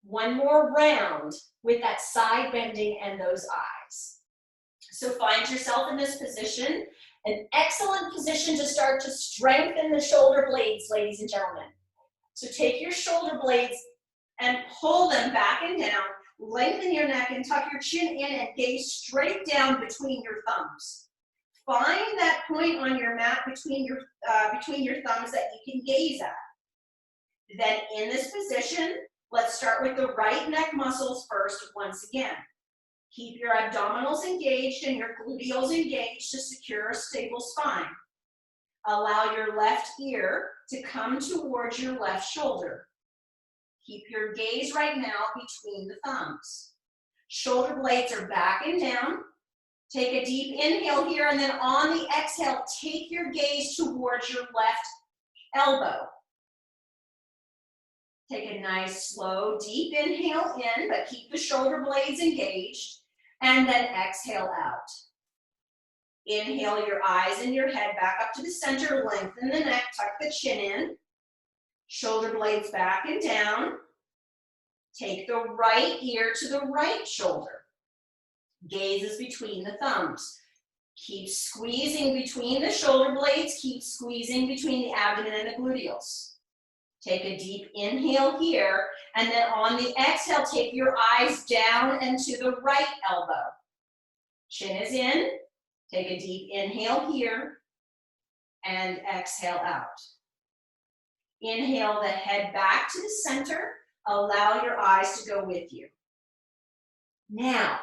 one more round with that side bending and those eyes. So find yourself in this position, an excellent position to start to strengthen the shoulder blades, ladies and gentlemen. So take your shoulder blades and pull them back and down, lengthen your neck and tuck your chin in and gaze straight down between your thumbs. Find that point on your mat between your thumbs that you can gaze at. Then in this position, let's start with the right neck muscles first once again. Keep your abdominals engaged and your gluteals engaged to secure a stable spine. Allow your left ear to come towards your left shoulder. Keep your gaze right now between the thumbs. Shoulder blades are back and down. Take a deep inhale here, and then on the exhale, take your gaze towards your left elbow. Take a nice, slow, deep inhale in, but keep the shoulder blades engaged, and then exhale out. Inhale your eyes and your head back up to the center, lengthen the neck, tuck the chin in, shoulder blades back and down. Take the right ear to the right shoulder. Gaze is between the thumbs. Keep squeezing between the shoulder blades, keep squeezing between the abdomen and the gluteals. Take a deep inhale here, and then on the exhale, take your eyes down and to the right elbow. Chin is in. Take a deep inhale here, and exhale out. Inhale the head back to the center. Allow your eyes to go with you. Now,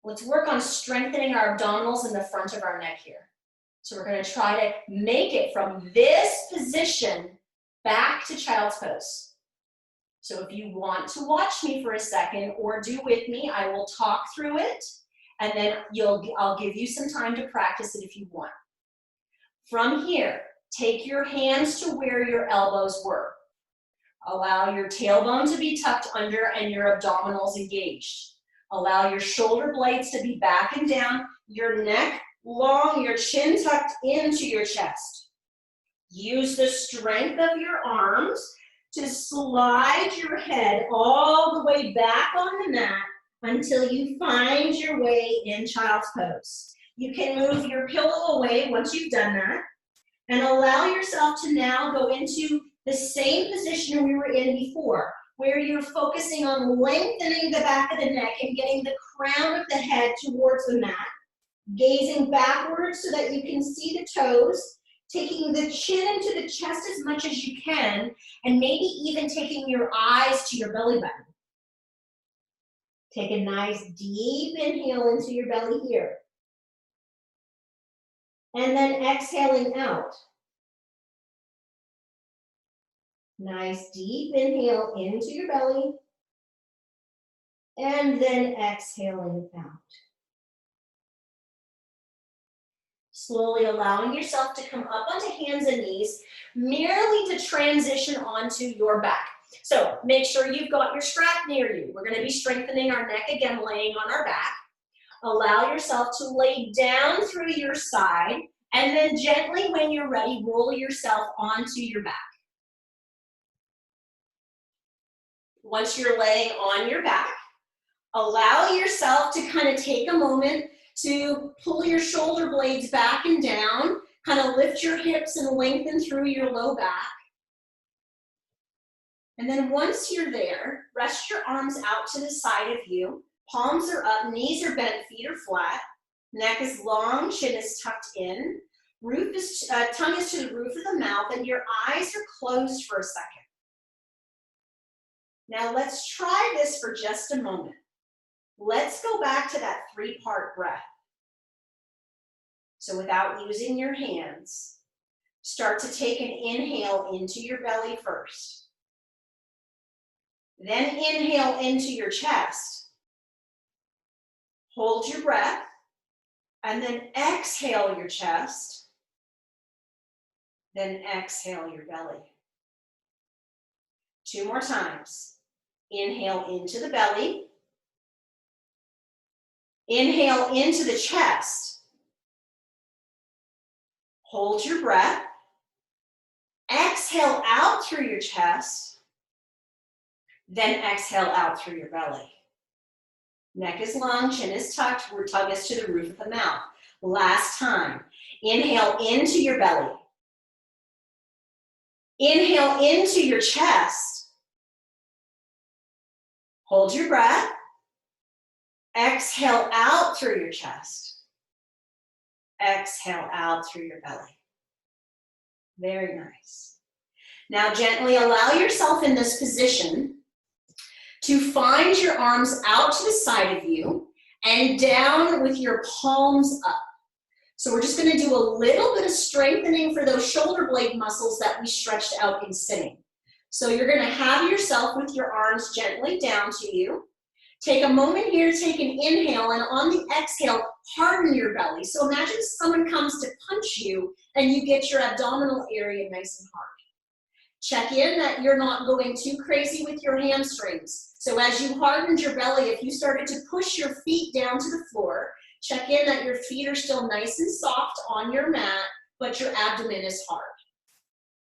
let's work on strengthening our abdominals in the front of our neck here. So we're going to try to make it from this position back to child's pose. So if you want to watch me for a second or do with me, I will talk through it, and then I'll give you some time to practice it if you want. From here, take your hands to where your elbows were. Allow your tailbone to be tucked under and your abdominals engaged. Allow your shoulder blades to be back and down, your neck long, your chin tucked into your chest. Use the strength of your arms to slide your head all the way back on the mat until you find your way in child's pose. You can move your pillow away once you've done that, and allow yourself to now go into the same position we were in before, where you're focusing on lengthening the back of the neck and getting the crown of the head towards the mat, gazing backwards so that you can see the toes, taking the chin into the chest as much as you can, and maybe even taking your eyes to your belly button. Take a nice deep inhale into your belly here. And then exhaling out. Nice deep inhale into your belly. And then exhaling out. Slowly allowing yourself to come up onto hands and knees, merely to transition onto your back. So make sure you've got your strap near you. We're going to be strengthening our neck again, laying on our back. Allow yourself to lay down through your side, and then gently, when you're ready, roll yourself onto your back. Once you're laying on your back, allow yourself to kind of take a moment to pull your shoulder blades back and down, kind of lift your hips and lengthen through your low back. And then once you're there, rest your arms out to the side of you. Palms are up, knees are bent, feet are flat. Neck is long, chin is tucked in. Tongue is to the roof of the mouth, and your eyes are closed for a second. Now let's try this for just a moment. Let's go back to that 3-part breath. So without using your hands, start to take an inhale into your belly first. Then inhale into your chest. Hold your breath, and then exhale your chest. Then exhale your belly. 2 more times. Inhale into the belly. Inhale into the chest. Hold your breath. Exhale out through your chest. Then exhale out through your belly. Neck is long, chin is tucked, tongue is to the roof of the mouth. Last time. Inhale into your belly. Inhale into your chest. Hold your breath. Exhale out through your chest. Exhale out through your belly. Very nice. Now gently allow yourself in this position to find your arms out to the side of you and down with your palms up. So we're just going to do a little bit of strengthening for those shoulder blade muscles that we stretched out in sitting. So you're going to have yourself with your arms gently down to you. Take a moment here, take an inhale, and on the exhale, harden your belly. So imagine someone comes to punch you and you get your abdominal area nice and hard. Check in that you're not going too crazy with your hamstrings. So as you hardened your belly, if you started to push your feet down to the floor, check in that your feet are still nice and soft on your mat, but your abdomen is hard.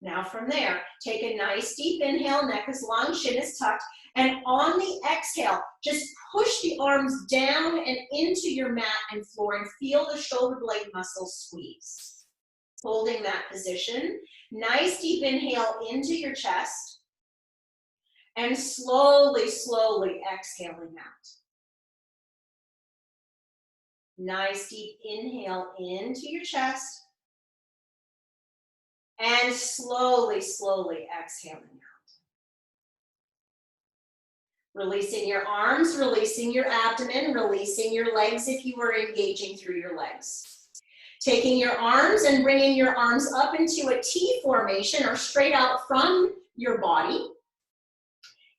Now from there, take a nice deep inhale, neck is long, chin is tucked, and on the exhale, just push the arms down and into your mat and floor and feel the shoulder blade muscles squeeze. Holding that position, nice deep inhale into your chest, and slowly, slowly exhaling out. Nice deep inhale into your chest, and slowly, slowly exhaling out. Releasing your arms, releasing your abdomen, releasing your legs if you are engaging through your legs. Taking your arms and bringing your arms up into a T formation or straight out from your body.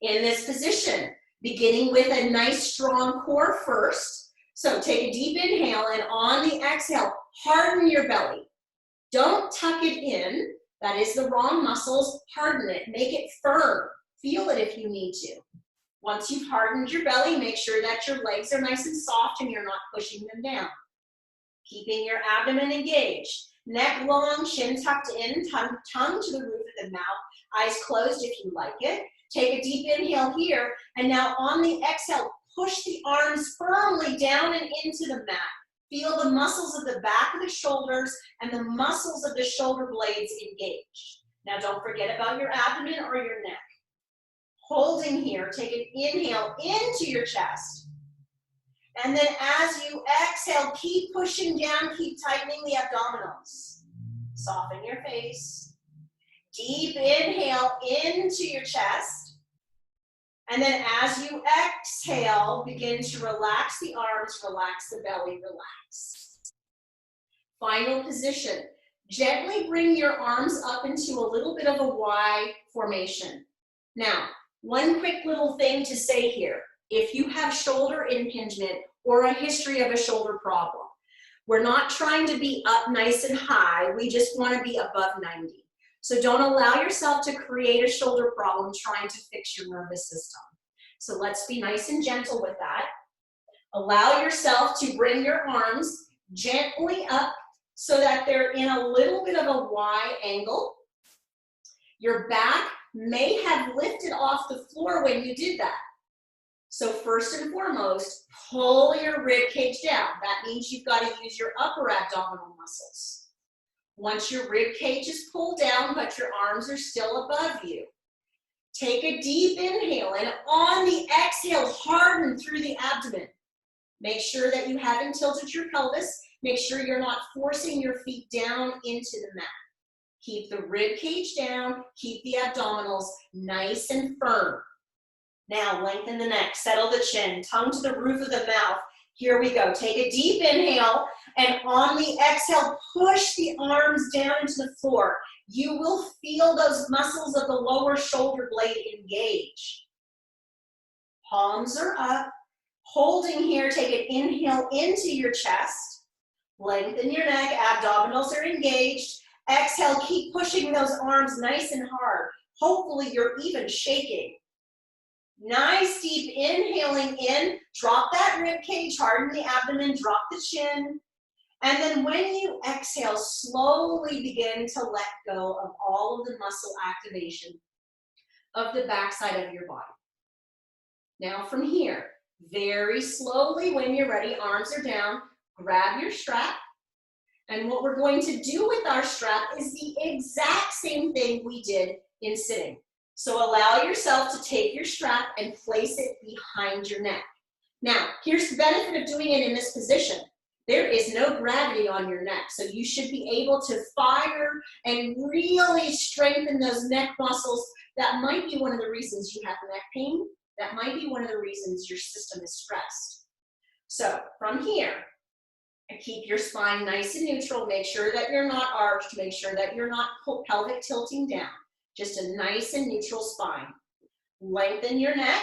In this position, beginning with a nice strong core first. So take a deep inhale, and on the exhale, harden your belly. Don't tuck it in. That is the wrong muscles. Harden it. Make it firm. Feel it if you need to. Once you've hardened your belly, make sure that your legs are nice and soft and you're not pushing them down. Keeping your abdomen engaged. Neck long, chin tucked in, tongue to the roof of the mouth. Eyes closed if you like it. Take a deep inhale here. And now on the exhale, push the arms firmly down and into the mat. Feel the muscles of the back of the shoulders and the muscles of the shoulder blades engage. Now don't forget about your abdomen or your neck. Holding here, take an inhale into your chest. And then as you exhale, keep pushing down, keep tightening the abdominals. Soften your face. Deep inhale into your chest. And then as you exhale, begin to relax the arms, relax the belly, relax. Final position. Gently bring your arms up into a little bit of a Y formation. Now, one quick little thing to say here. If you have shoulder impingement or a history of a shoulder problem, we're not trying to be up nice and high. We just want to be above 90. So don't allow yourself to create a shoulder problem trying to fix your nervous system. So let's be nice and gentle with that. Allow yourself to bring your arms gently up so that they're in a little bit of a Y angle. Your back may have lifted off the floor when you did that. So first and foremost, pull your rib cage down. That means you've got to use your upper abdominal muscles. Once your rib cage is pulled down, but your arms are still above you, take a deep inhale, and on the exhale, harden through the abdomen. Make sure that you haven't tilted your pelvis. Make sure you're not forcing your feet down into the mat. Keep the rib cage down, keep the abdominals nice and firm. Now lengthen the neck, settle the chin, tongue to the roof of the mouth. Here we go. Take a deep inhale, and on the exhale, push the arms down into the floor. You will feel those muscles of the lower shoulder blade engage. Palms are up. Holding here, take an inhale into your chest. Lengthen your neck, abdominals are engaged. Exhale, keep pushing those arms nice and hard. Hopefully you're even shaking. Nice deep inhaling in, drop that rib cage, harden the abdomen, drop the chin. And then when you exhale, slowly begin to let go of all of the muscle activation of the backside of your body. Now from here, very slowly when you're ready, arms are down, grab your strap. And what we're going to do with our strap is the exact same thing we did in sitting. So allow yourself to take your strap and place it behind your neck. Now, here's the benefit of doing it in this position. There is no gravity on your neck, so you should be able to fire and really strengthen those neck muscles. That might be one of the reasons you have neck pain. That might be one of the reasons your system is stressed. So from here, keep your spine nice and neutral. Make sure that you're not arched. Make sure that you're not pelvic tilting down. Just a nice and neutral spine. Lengthen your neck.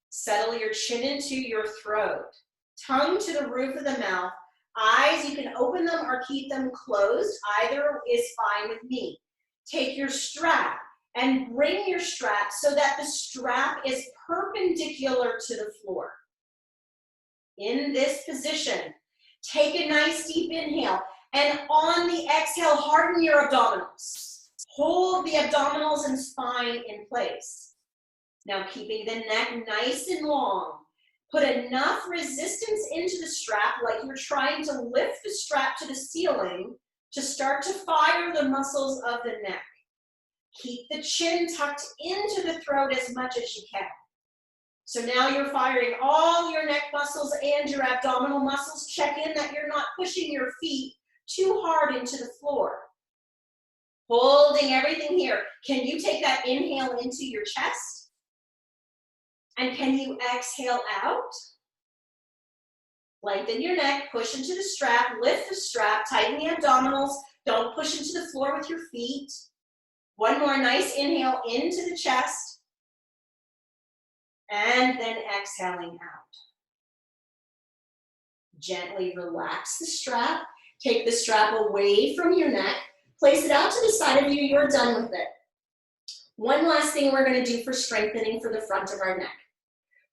Settle your chin into your throat. Tongue to the roof of the mouth. Eyes, you can open them or keep them closed. Either is fine with me. Take your strap and bring your strap so that the strap is perpendicular to the floor. In this position, take a nice deep inhale, and on the exhale, harden your abdominals. Hold the abdominals and spine in place. Now keeping the neck nice and long. Put enough resistance into the strap like you're trying to lift the strap to the ceiling to start to fire the muscles of the neck. Keep the chin tucked into the throat as much as you can. So now you're firing all your neck muscles and your abdominal muscles. Check in that you're not pushing your feet too hard into the floor. Holding everything here. Can you take that inhale into your chest? And can you exhale out? Lengthen your neck, push into the strap, lift the strap, tighten the abdominals. Don't push into the floor with your feet. One more nice inhale into the chest. And then exhaling out. Gently relax the strap. Take the strap away from your neck. Place it out to the side of you. You're done with it. One last thing we're going to do for strengthening for the front of our neck.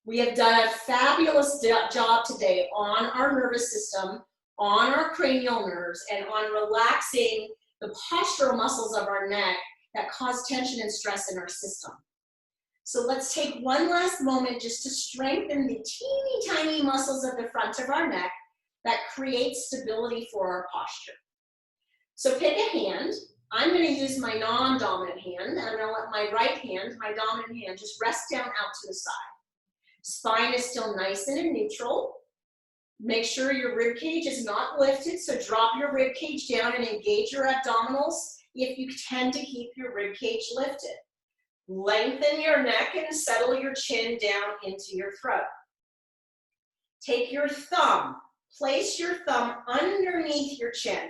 We have done a fabulous job today on our nervous system, on our cranial nerves, and on relaxing the postural muscles of our neck that cause tension and stress in our system. So let's take one last moment just to strengthen the teeny tiny muscles of the front of our neck that create stability for our posture. So pick a hand. I'm going to use my non-dominant hand, and I'm going to let my right hand, my dominant hand, just rest down out to the side. Spine is still nice and in neutral. Make sure your rib cage is not lifted, so drop your rib cage down and engage your abdominals if you tend to keep your rib cage lifted. Lengthen your neck and settle your chin down into your throat. Take your thumb, place your thumb underneath your chin.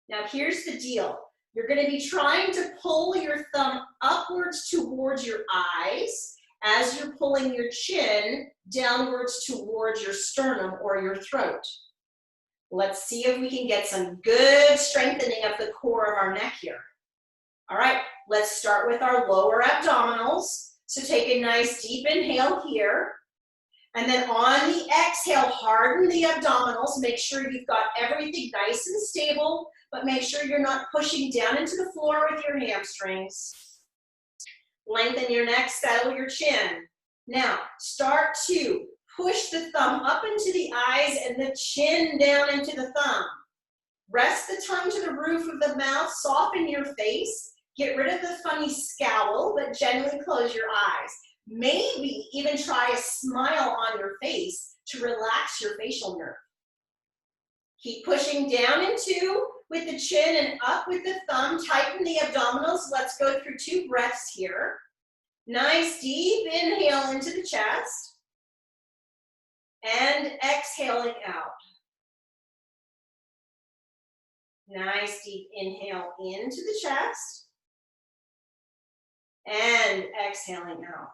Now here's the deal. You're going to be trying to pull your thumb upwards towards your eyes as you're pulling your chin downwards towards your sternum or your throat. Let's see if we can get some good strengthening of the core of our neck here. All right, let's start with our lower abdominals. So take a nice deep inhale here. And then on the exhale, harden the abdominals. Make sure you've got everything nice and stable, but make sure you're not pushing down into the floor with your hamstrings. Lengthen your neck, settle your chin. Now, start to push the thumb up into the eyes and the chin down into the thumb. Rest the tongue to the roof of the mouth, soften your face. Get rid of the funny scowl, but gently close your eyes. Maybe even try a smile on your face to relax your facial nerve. Keep pushing down into with the chin and up with the thumb. Tighten the abdominals. Let's go through 2 breaths here. Nice deep inhale into the chest and exhaling out. Nice deep inhale into the chest and exhaling out.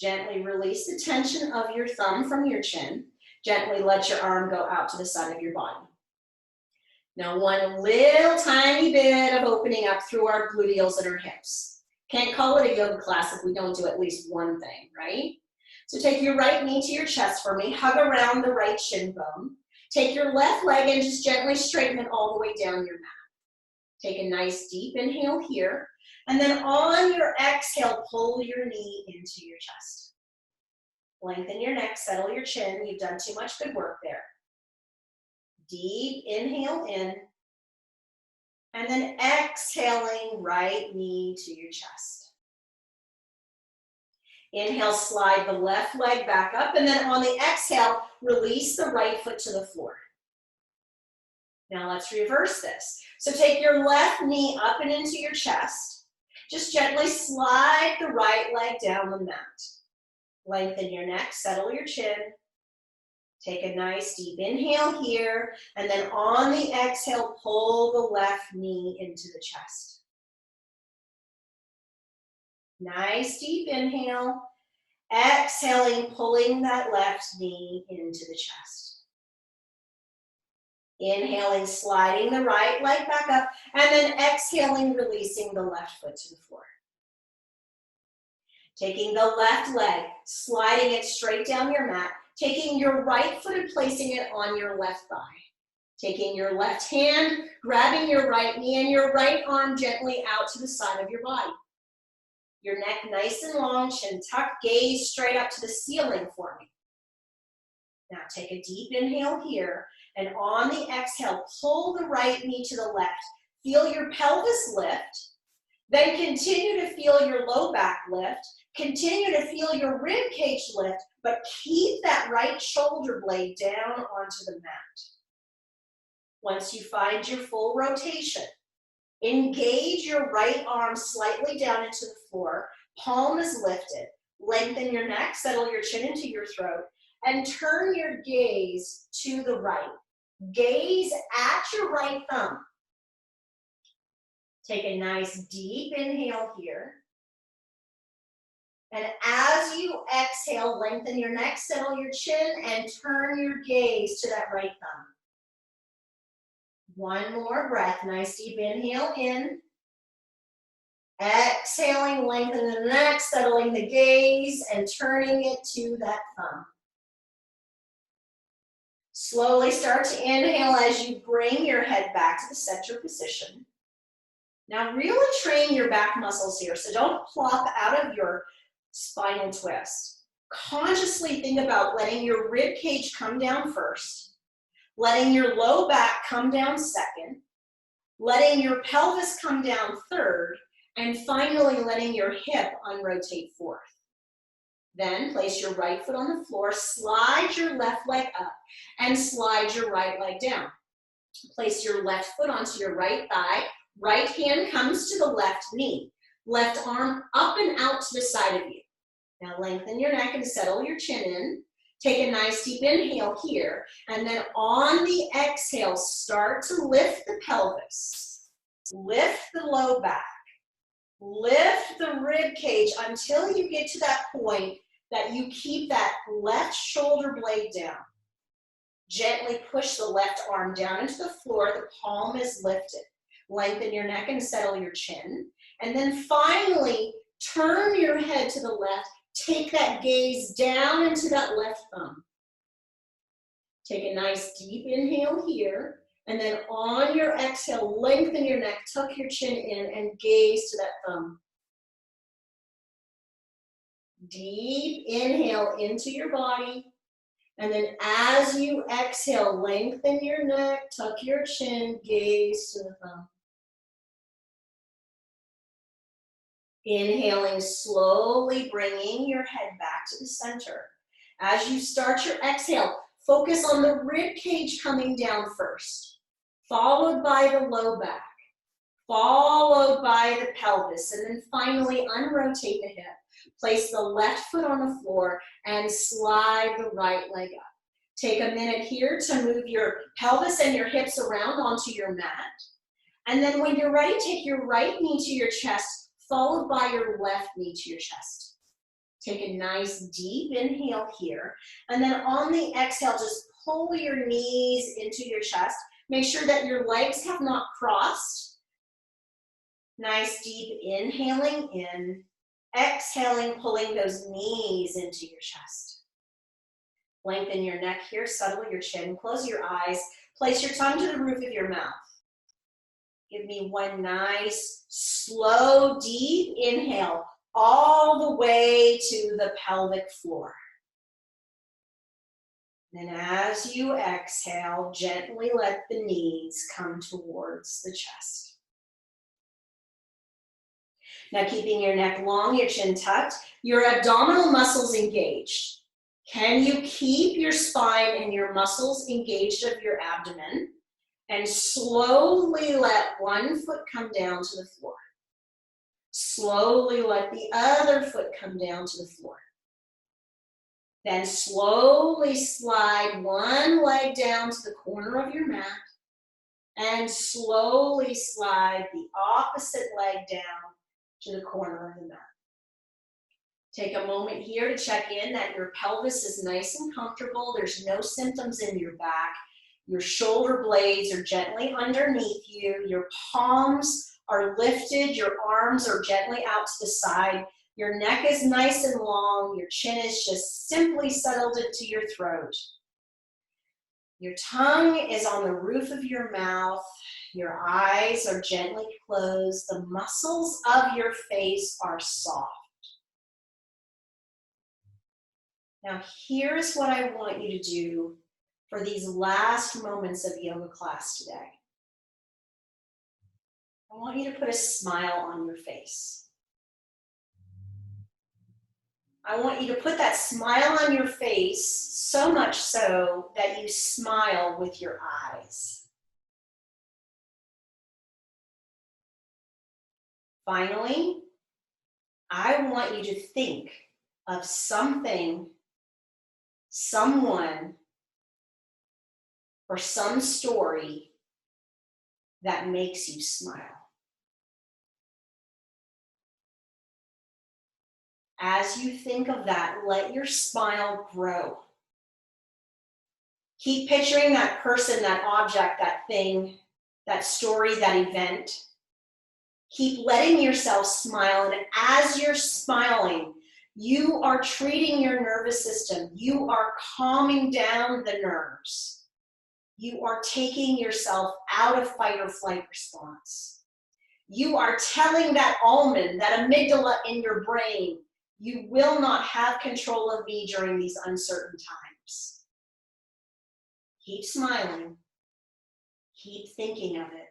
Gently release the tension of your thumb from your chin. Gently let your arm go out to the side of your body. Now, one little tiny bit of opening up through our gluteals and our hips. Can't call it a yoga class if we don't do at least one thing, right? So take your right knee to your chest for me. Hug around the right shin bone. Take your left leg and just gently straighten it all the way down your mat. Take a nice deep inhale here. And then on your exhale, pull your knee into your chest. Lengthen your neck, settle your chin. You've done too much good work there. Deep inhale in. And then exhaling, right knee to your chest. Inhale, slide the left leg back up. And then on the exhale, release the right foot to the floor. Now let's reverse this. So take your left knee up and into your chest. Just gently slide the right leg down the mat. Lengthen your neck, settle your chin. Take a nice deep inhale here, and then on the exhale, pull the left knee into the chest. Nice deep inhale. Exhaling, pulling that left knee into the chest. Inhaling, sliding the right leg back up, and then exhaling, releasing the left foot to the floor. Taking the left leg, sliding it straight down your mat, taking your right foot and placing it on your left thigh. Taking your left hand, grabbing your right knee and your right arm gently out to the side of your body. Your neck nice and long, chin tucked, gaze straight up to the ceiling for me. Now take a deep inhale here, and on the exhale, pull the right knee to the left. Feel your pelvis lift. Then continue to feel your low back lift. Continue to feel your rib cage lift, but keep that right shoulder blade down onto the mat. Once you find your full rotation, engage your right arm slightly down into the floor. Palm is lifted. Lengthen your neck, settle your chin into your throat, and turn your gaze to the right. Gaze at your right thumb. Take a nice deep inhale here. And as you exhale, lengthen your neck, settle your chin, and turn your gaze to that right thumb. One more breath. Nice deep inhale in. Exhaling, lengthen the neck, settling the gaze, and turning it to that thumb. Slowly start to inhale as you bring your head back to the center position. Now really train your back muscles here, so don't plop out of your spinal twist. Consciously think about letting your rib cage come down first, letting your low back come down second, letting your pelvis come down third, and finally letting your hip unrotate fourth. Then place your right foot on the floor, slide your left leg up, and slide your right leg down. Place your left foot onto your right thigh, right hand comes to the left knee, left arm up and out to the side of you. Now lengthen your neck and settle your chin in. Take a nice deep inhale here, and then on the exhale, start to lift the pelvis, lift the low back, lift the rib cage until you get to that point that you keep that left shoulder blade down. Gently push the left arm down into the floor, the palm is lifted. Lengthen your neck and settle your chin. And then finally, turn your head to the left. Take that gaze down into that left thumb. Take a nice deep inhale here. And then on your exhale, lengthen your neck, tuck your chin in, and gaze to that thumb. Deep inhale into your body. And then as you exhale, lengthen your neck, tuck your chin, gaze to the thumb. Inhaling, slowly bringing your head back to the center. As you start your exhale, focus on the rib cage coming down first, followed by the low back, followed by the pelvis, and then finally unrotate the hip. Place the left foot on the floor and slide the right leg up. Take a minute here to move your pelvis and your hips around onto your mat. And then when you're ready, take your right knee to your chest, followed by your left knee to your chest. Take a nice deep inhale here. And then on the exhale, just pull your knees into your chest. Make sure that your legs have not crossed. Nice deep inhaling in. Exhaling, pulling those knees into your chest. Lengthen your neck here, settle your chin, close your eyes. Place your tongue to the roof of your mouth. Give me one nice, slow, deep inhale all the way to the pelvic floor. And as you exhale, gently let the knees come towards the chest. Now keeping your neck long, your chin tucked, your abdominal muscles engaged. Can you keep your spine and your muscles engaged of your abdomen? And slowly let one foot come down to the floor. Slowly let the other foot come down to the floor. Then slowly slide one leg down to the corner of your mat and slowly slide the opposite leg down to the corner of the mat. Take a moment here to check in that your pelvis is nice and comfortable. There's no symptoms in your back. Your shoulder blades are gently underneath you. Your palms are lifted. Your arms are gently out to the side. Your neck is nice and long. Your chin is just simply settled into your throat. Your tongue is on the roof of your mouth. Your eyes are gently closed. The muscles of your face are soft. Now, here's what I want you to do for these last moments of yoga class today. I want you to put a smile on your face. I want you to put that smile on your face, so much so that you smile with your eyes. Finally, I want you to think of something, someone, or some story that makes you smile. As you think of that, let your smile grow. Keep picturing that person, that object, that thing, that story, that event. Keep letting yourself smile, and as you're smiling, you are treating your nervous system. You are calming down the nerves. You are taking yourself out of fight or flight response. You are telling that almond, that amygdala in your brain, you will not have control of me during these uncertain times. Keep smiling. Keep thinking of it.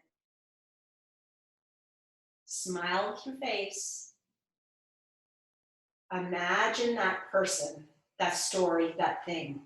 Smile with your face. Imagine that person, that story, that thing.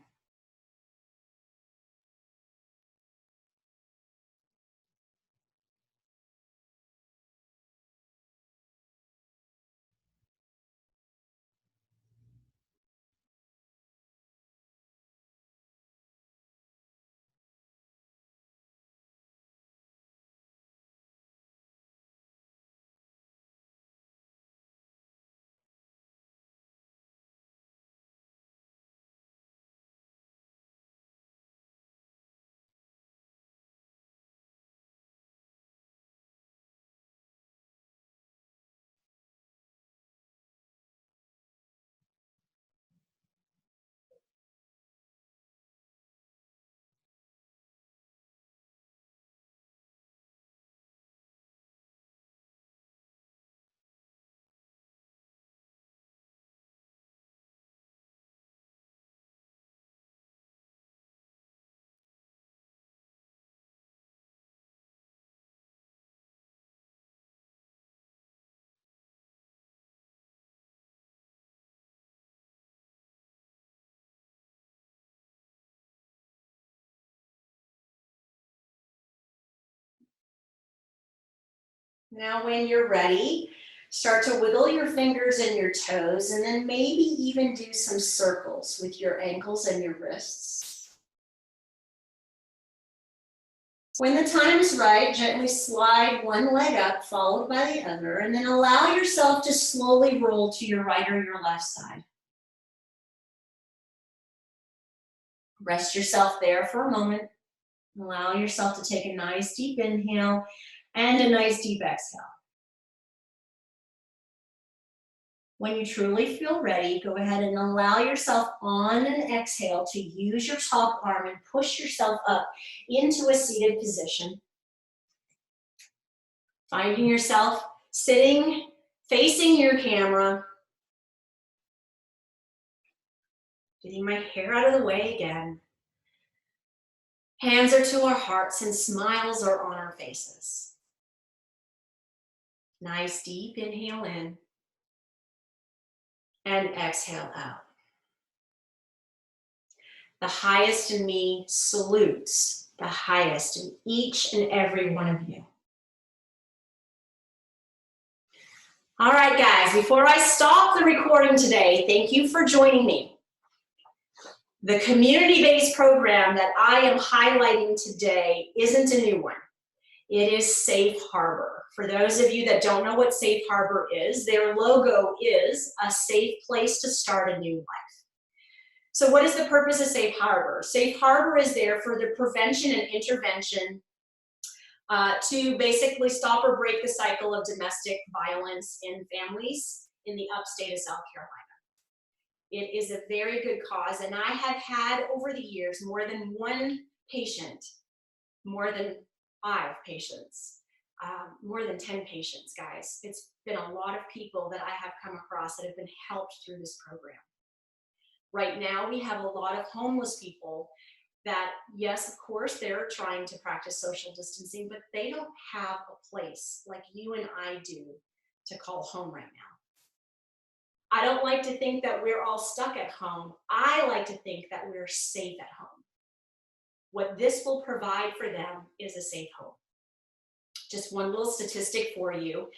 Now when you're ready, start to wiggle your fingers and your toes, and then maybe even do some circles with your ankles and your wrists. When the time is right, gently slide one leg up, followed by the other, and then allow yourself to slowly roll to your right or your left side. Rest yourself there for a moment. Allow yourself to take a nice deep inhale and a nice deep exhale. When you truly feel ready, go ahead and allow yourself on an exhale to use your top arm and push yourself up into a seated position. Finding yourself sitting, facing your camera. Getting my hair out of the way again. Hands are to our hearts and smiles are on our faces. Nice deep inhale in and exhale out. The highest in me salutes the highest in each and every one of you. All right, guys, before I stop the recording today, thank you for joining me. The community-based program that I am highlighting today isn't a new one. It is Safe Harbor. For those of you that don't know what Safe Harbor is, their logo is a safe place to start a new life. So what is the purpose of Safe Harbor? Safe Harbor is there for the prevention and intervention to basically stop or break the cycle of domestic violence in families in the upstate of South Carolina. It is a very good cause, and I have had over the years more than one patient, more than 5 patients, more than 10 patients, guys. It's been a lot of people that I have come across that have been helped through this program. Right now, we have a lot of homeless people that, yes, of course, they're trying to practice social distancing, but they don't have a place like you and I do to call home right now. I don't like to think that we're all stuck at home. I like to think that we're safe at home. What this will provide for them is a safe home. Just one little statistic for you.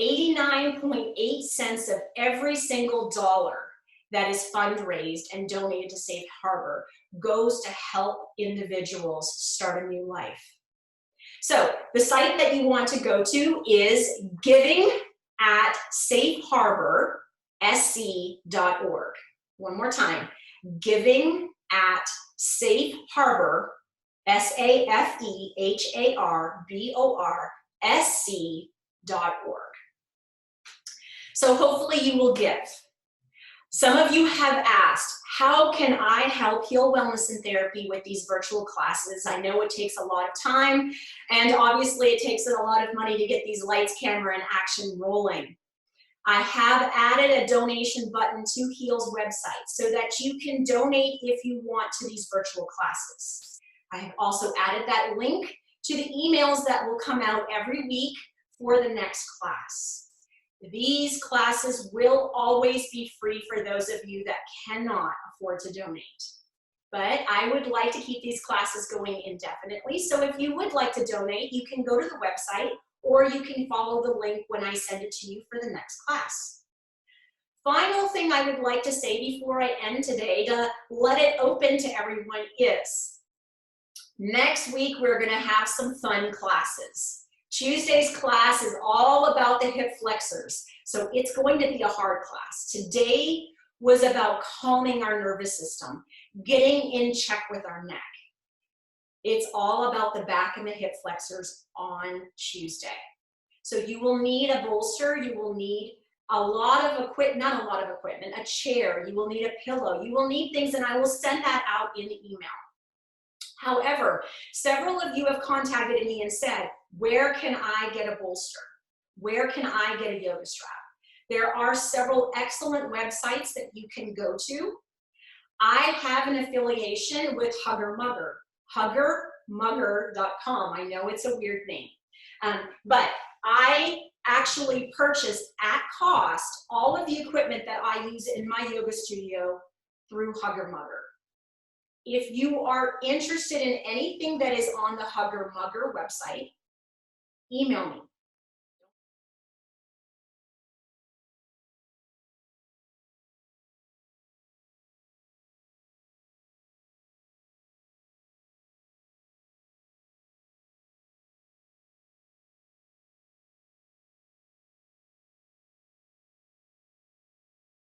89.8 cents of every single dollar that is fundraised and donated to Safe Harbor goes to help individuals start a new life. So the site that you want to go to is giving@safeharbor.sc.org. One more time, giving@safeharbor.sc.org. So hopefully you will give. Some of you have asked, how can I help Heal Wellness and Therapy with these virtual classes? I know it takes a lot of time, and obviously it takes a lot of money to get these lights, camera, and action rolling. I have added a donation button to Heal's website so that you can donate if you want to these virtual classes. I have also added that link to the emails that will come out every week for the next class. These classes will always be free for those of you that cannot afford to donate. But I would like to keep these classes going indefinitely. So if you would like to donate, you can go to the website or you can follow the link when I send it to you for the next class. Final thing I would like to say before I end today to let it open to everyone is, next week we're gonna have some fun classes. Tuesday's class is all about the hip flexors, so it's going to be a hard class. Today was about calming our nervous system, getting in check with our neck. It's all about the back and the hip flexors on Tuesday. So you will need a bolster, you will need a lot of equipment, not a lot of equipment, a chair, you will need a pillow, you will need things, and I will send that out in the email. However, several of you have contacted me and said, where can I get a bolster? Where can I get a yoga strap? There are several excellent websites that you can go to. I have an affiliation with Hugger Mugger, huggermugger.com. I know it's a weird name, but I actually purchased at cost all of the equipment that I use in my yoga studio through Hugger Mugger. If you are interested in anything that is on the Hugger Mugger website, email me.